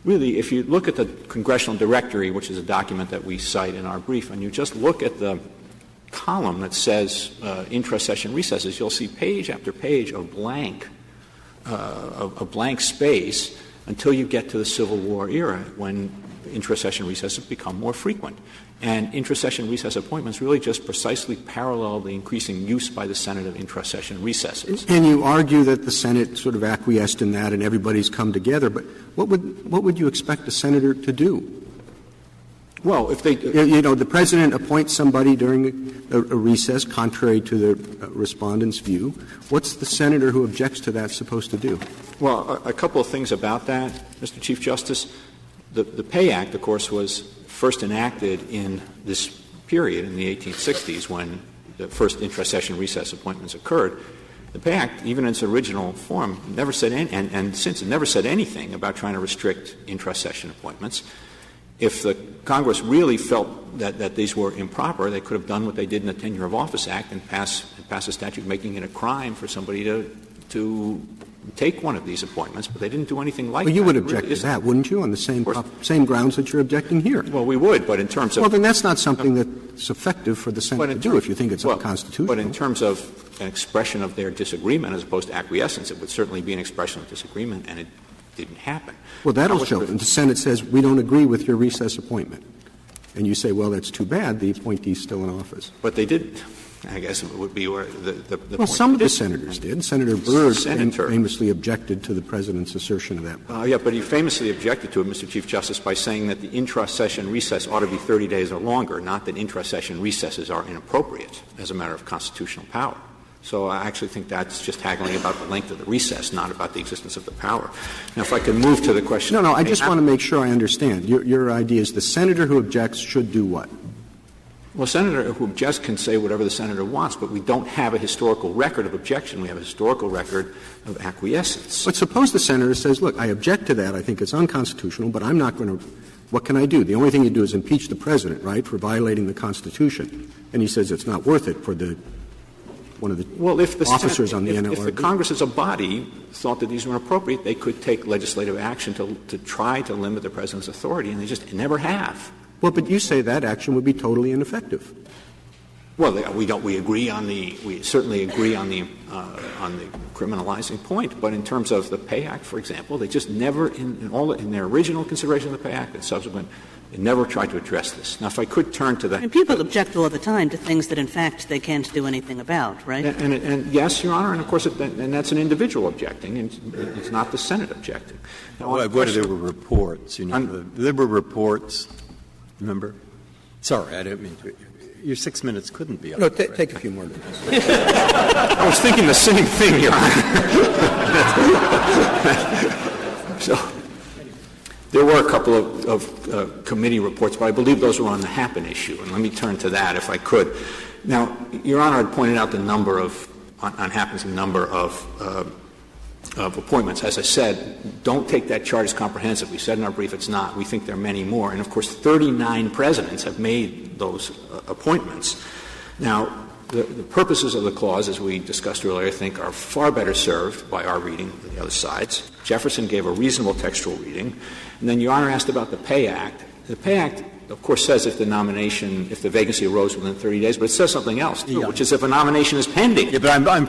really, if you look at the Congressional Directory, which is a document that we cite in our brief, and you just look at the column that says intra-session recesses, you'll see page after page of blank space until you get to the Civil War era when intra-session recesses become more frequent. And intra-session recess appointments really just precisely parallel the increasing use by the Senate of intra-session recesses. And you argue that the Senate sort of acquiesced in that and everybody's come together, but what would you expect a senator to do? Well, if they the President appoints somebody during a recess contrary to the respondent's view. What's the senator who objects to that supposed to do? Well, a couple of things about that, Mr. Chief Justice. The Pay Act, of course, was first enacted in this period in the 1860s when the first intra-session recess appointments occurred. The Pay Act, even in its original form, never said and since it never said anything about trying to restrict intra-session appointments. If the Congress really felt that these were improper, they could have done what they did in the Tenure of Office Act and pass a statute making it a crime for somebody to to take one of these appointments, but they didn't do anything like that. Well, you would object to that, wouldn't you, on the same grounds that you're objecting here? Well, we would, but in terms of... Well, then that's not something that's effective for the Senate to do if you think it's unconstitutional. But in terms of an expression of their disagreement as opposed to acquiescence, it would certainly be an expression of disagreement, and it didn't happen. Well, that'll show. And the Senate says, we don't agree with your recess appointment. And you say, well, that's too bad. The appointee's still in office. But they did. I guess it would be where the well, some of the senators did. Senator Byrd famously objected to the President's assertion of that. Yeah, but he famously objected to it, Mr. Chief Justice, by saying that the intra-session recess ought to be 30 days or longer, not that intra-session recesses are inappropriate as a matter of constitutional power. So I actually think that's just haggling about the length of the recess, not about the existence of the power. Now, if I could move to the question... No, I just want to make sure I understand. Your idea is the senator who objects should do what? Well, a senator who objects can say whatever the senator wants, but we don't have a historical record of objection. We have a historical record of acquiescence. But suppose the senator says, look, I object to that. I think it's unconstitutional, but I'm not going to — what can I do? The only thing you do is impeach the President, right, for violating the Constitution. And he says it's not worth it for one of the officers on the NLRB. If the Congress as a body thought that these were inappropriate, they could take legislative action to try to limit the President's authority, and they just never have. Well, but you say that action would be totally ineffective. Well, we certainly agree on the criminalizing point, but in terms of the Pay Act, for example, they just never, in their original consideration of the Pay Act and subsequent, they never tried to address this. Now, if I could turn to that. And people object all the time to things that, in fact, they can't do anything about, right? And yes, Your Honor, and of course, and that's an individual objecting, and it's not the Senate objecting. Now, there were reports. There were reports. Remember? Sorry, I didn't mean to. Your 6 minutes couldn't be up. No, take a few more minutes. I was thinking the same thing, Your Honor. So, there were a couple of committee reports, but I believe those were on the Happen issue, and let me turn to that if I could. Now, Your Honor had pointed out the number on Happen's number of appointments. As I said, don't take that chart as comprehensive. We said in our brief it's not. We think there are many more. And, of course, 39 presidents have made those appointments. Now, the purposes of the clause, as we discussed earlier, I think are far better served by our reading than the other side's. Jefferson gave a reasonable textual reading. And then Your Honor asked about the Pay Act. The Pay Act, of course, says if the vacancy arose within 30 days, but it says something else, too, which is if a nomination is pending. Yeah, but I'm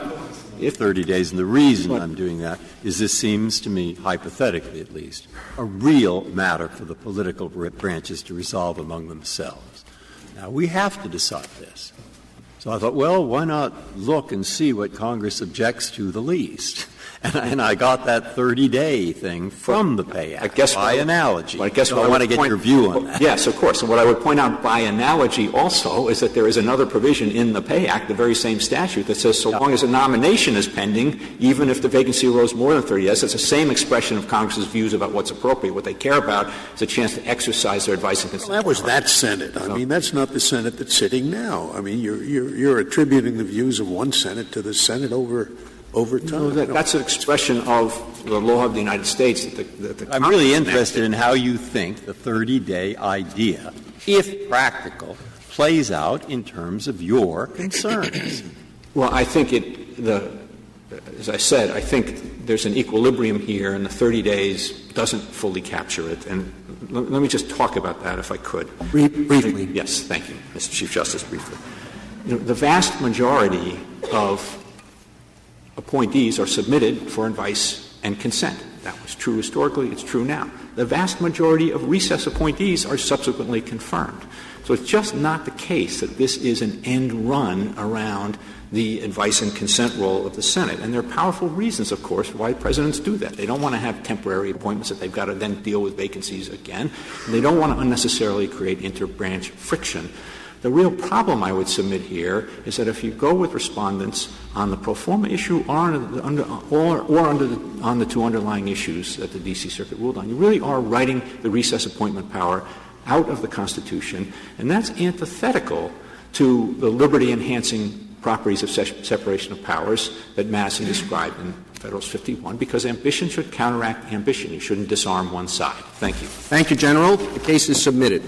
30 days, and the reason I'm doing that is this seems to me, hypothetically at least, a real matter for the political branches to resolve among themselves. Now, we have to decide this. So I thought, well, why not look and see what Congress objects to the least? And I got that 30-day thing from the Pay Act, by analogy. Well, I want to get your view on that. Yes, of course. And what I would point out by analogy also is that there is another provision in the Pay Act, the very same statute, that says so long as a nomination is pending, even if the vacancy arose more than 30 days, it's the same expression of Congress's views about what's appropriate. What they care about is a chance to exercise their advice and consent. Well, that was that Senate. I mean, that's not the Senate that's sitting now. I mean, you're attributing the views of one Senate to the Senate over time. No, that's an expression of the law of the United States. That I'm really interested in how you think the 30-day idea, if practical, plays out in terms of your concerns. Well, I think as I said, I think there's an equilibrium here, and the 30 days doesn't fully capture it. And let me just talk about that, if I could. Briefly. Yes, thank you, Mr. Chief Justice, briefly. The vast majority of appointees are submitted for advice and consent. That was true historically. It's true now. The vast majority of recess appointees are subsequently confirmed. So it's just not the case that this is an end run around the advice and consent role of the Senate. And there are powerful reasons, of course, why presidents do that. They don't want to have temporary appointments that they've got to then deal with vacancies again. And they don't want to unnecessarily create interbranch friction. The real problem I would submit here is that if you go with respondents on the pro forma issue or on the two underlying issues that the D.C. Circuit ruled on, you really are writing the recess appointment power out of the Constitution, and that's antithetical to the liberty-enhancing properties of separation of powers that Madison described in Federalist 51, because ambition should counteract ambition. You shouldn't disarm one side. Thank you. Thank you, General. The case is submitted.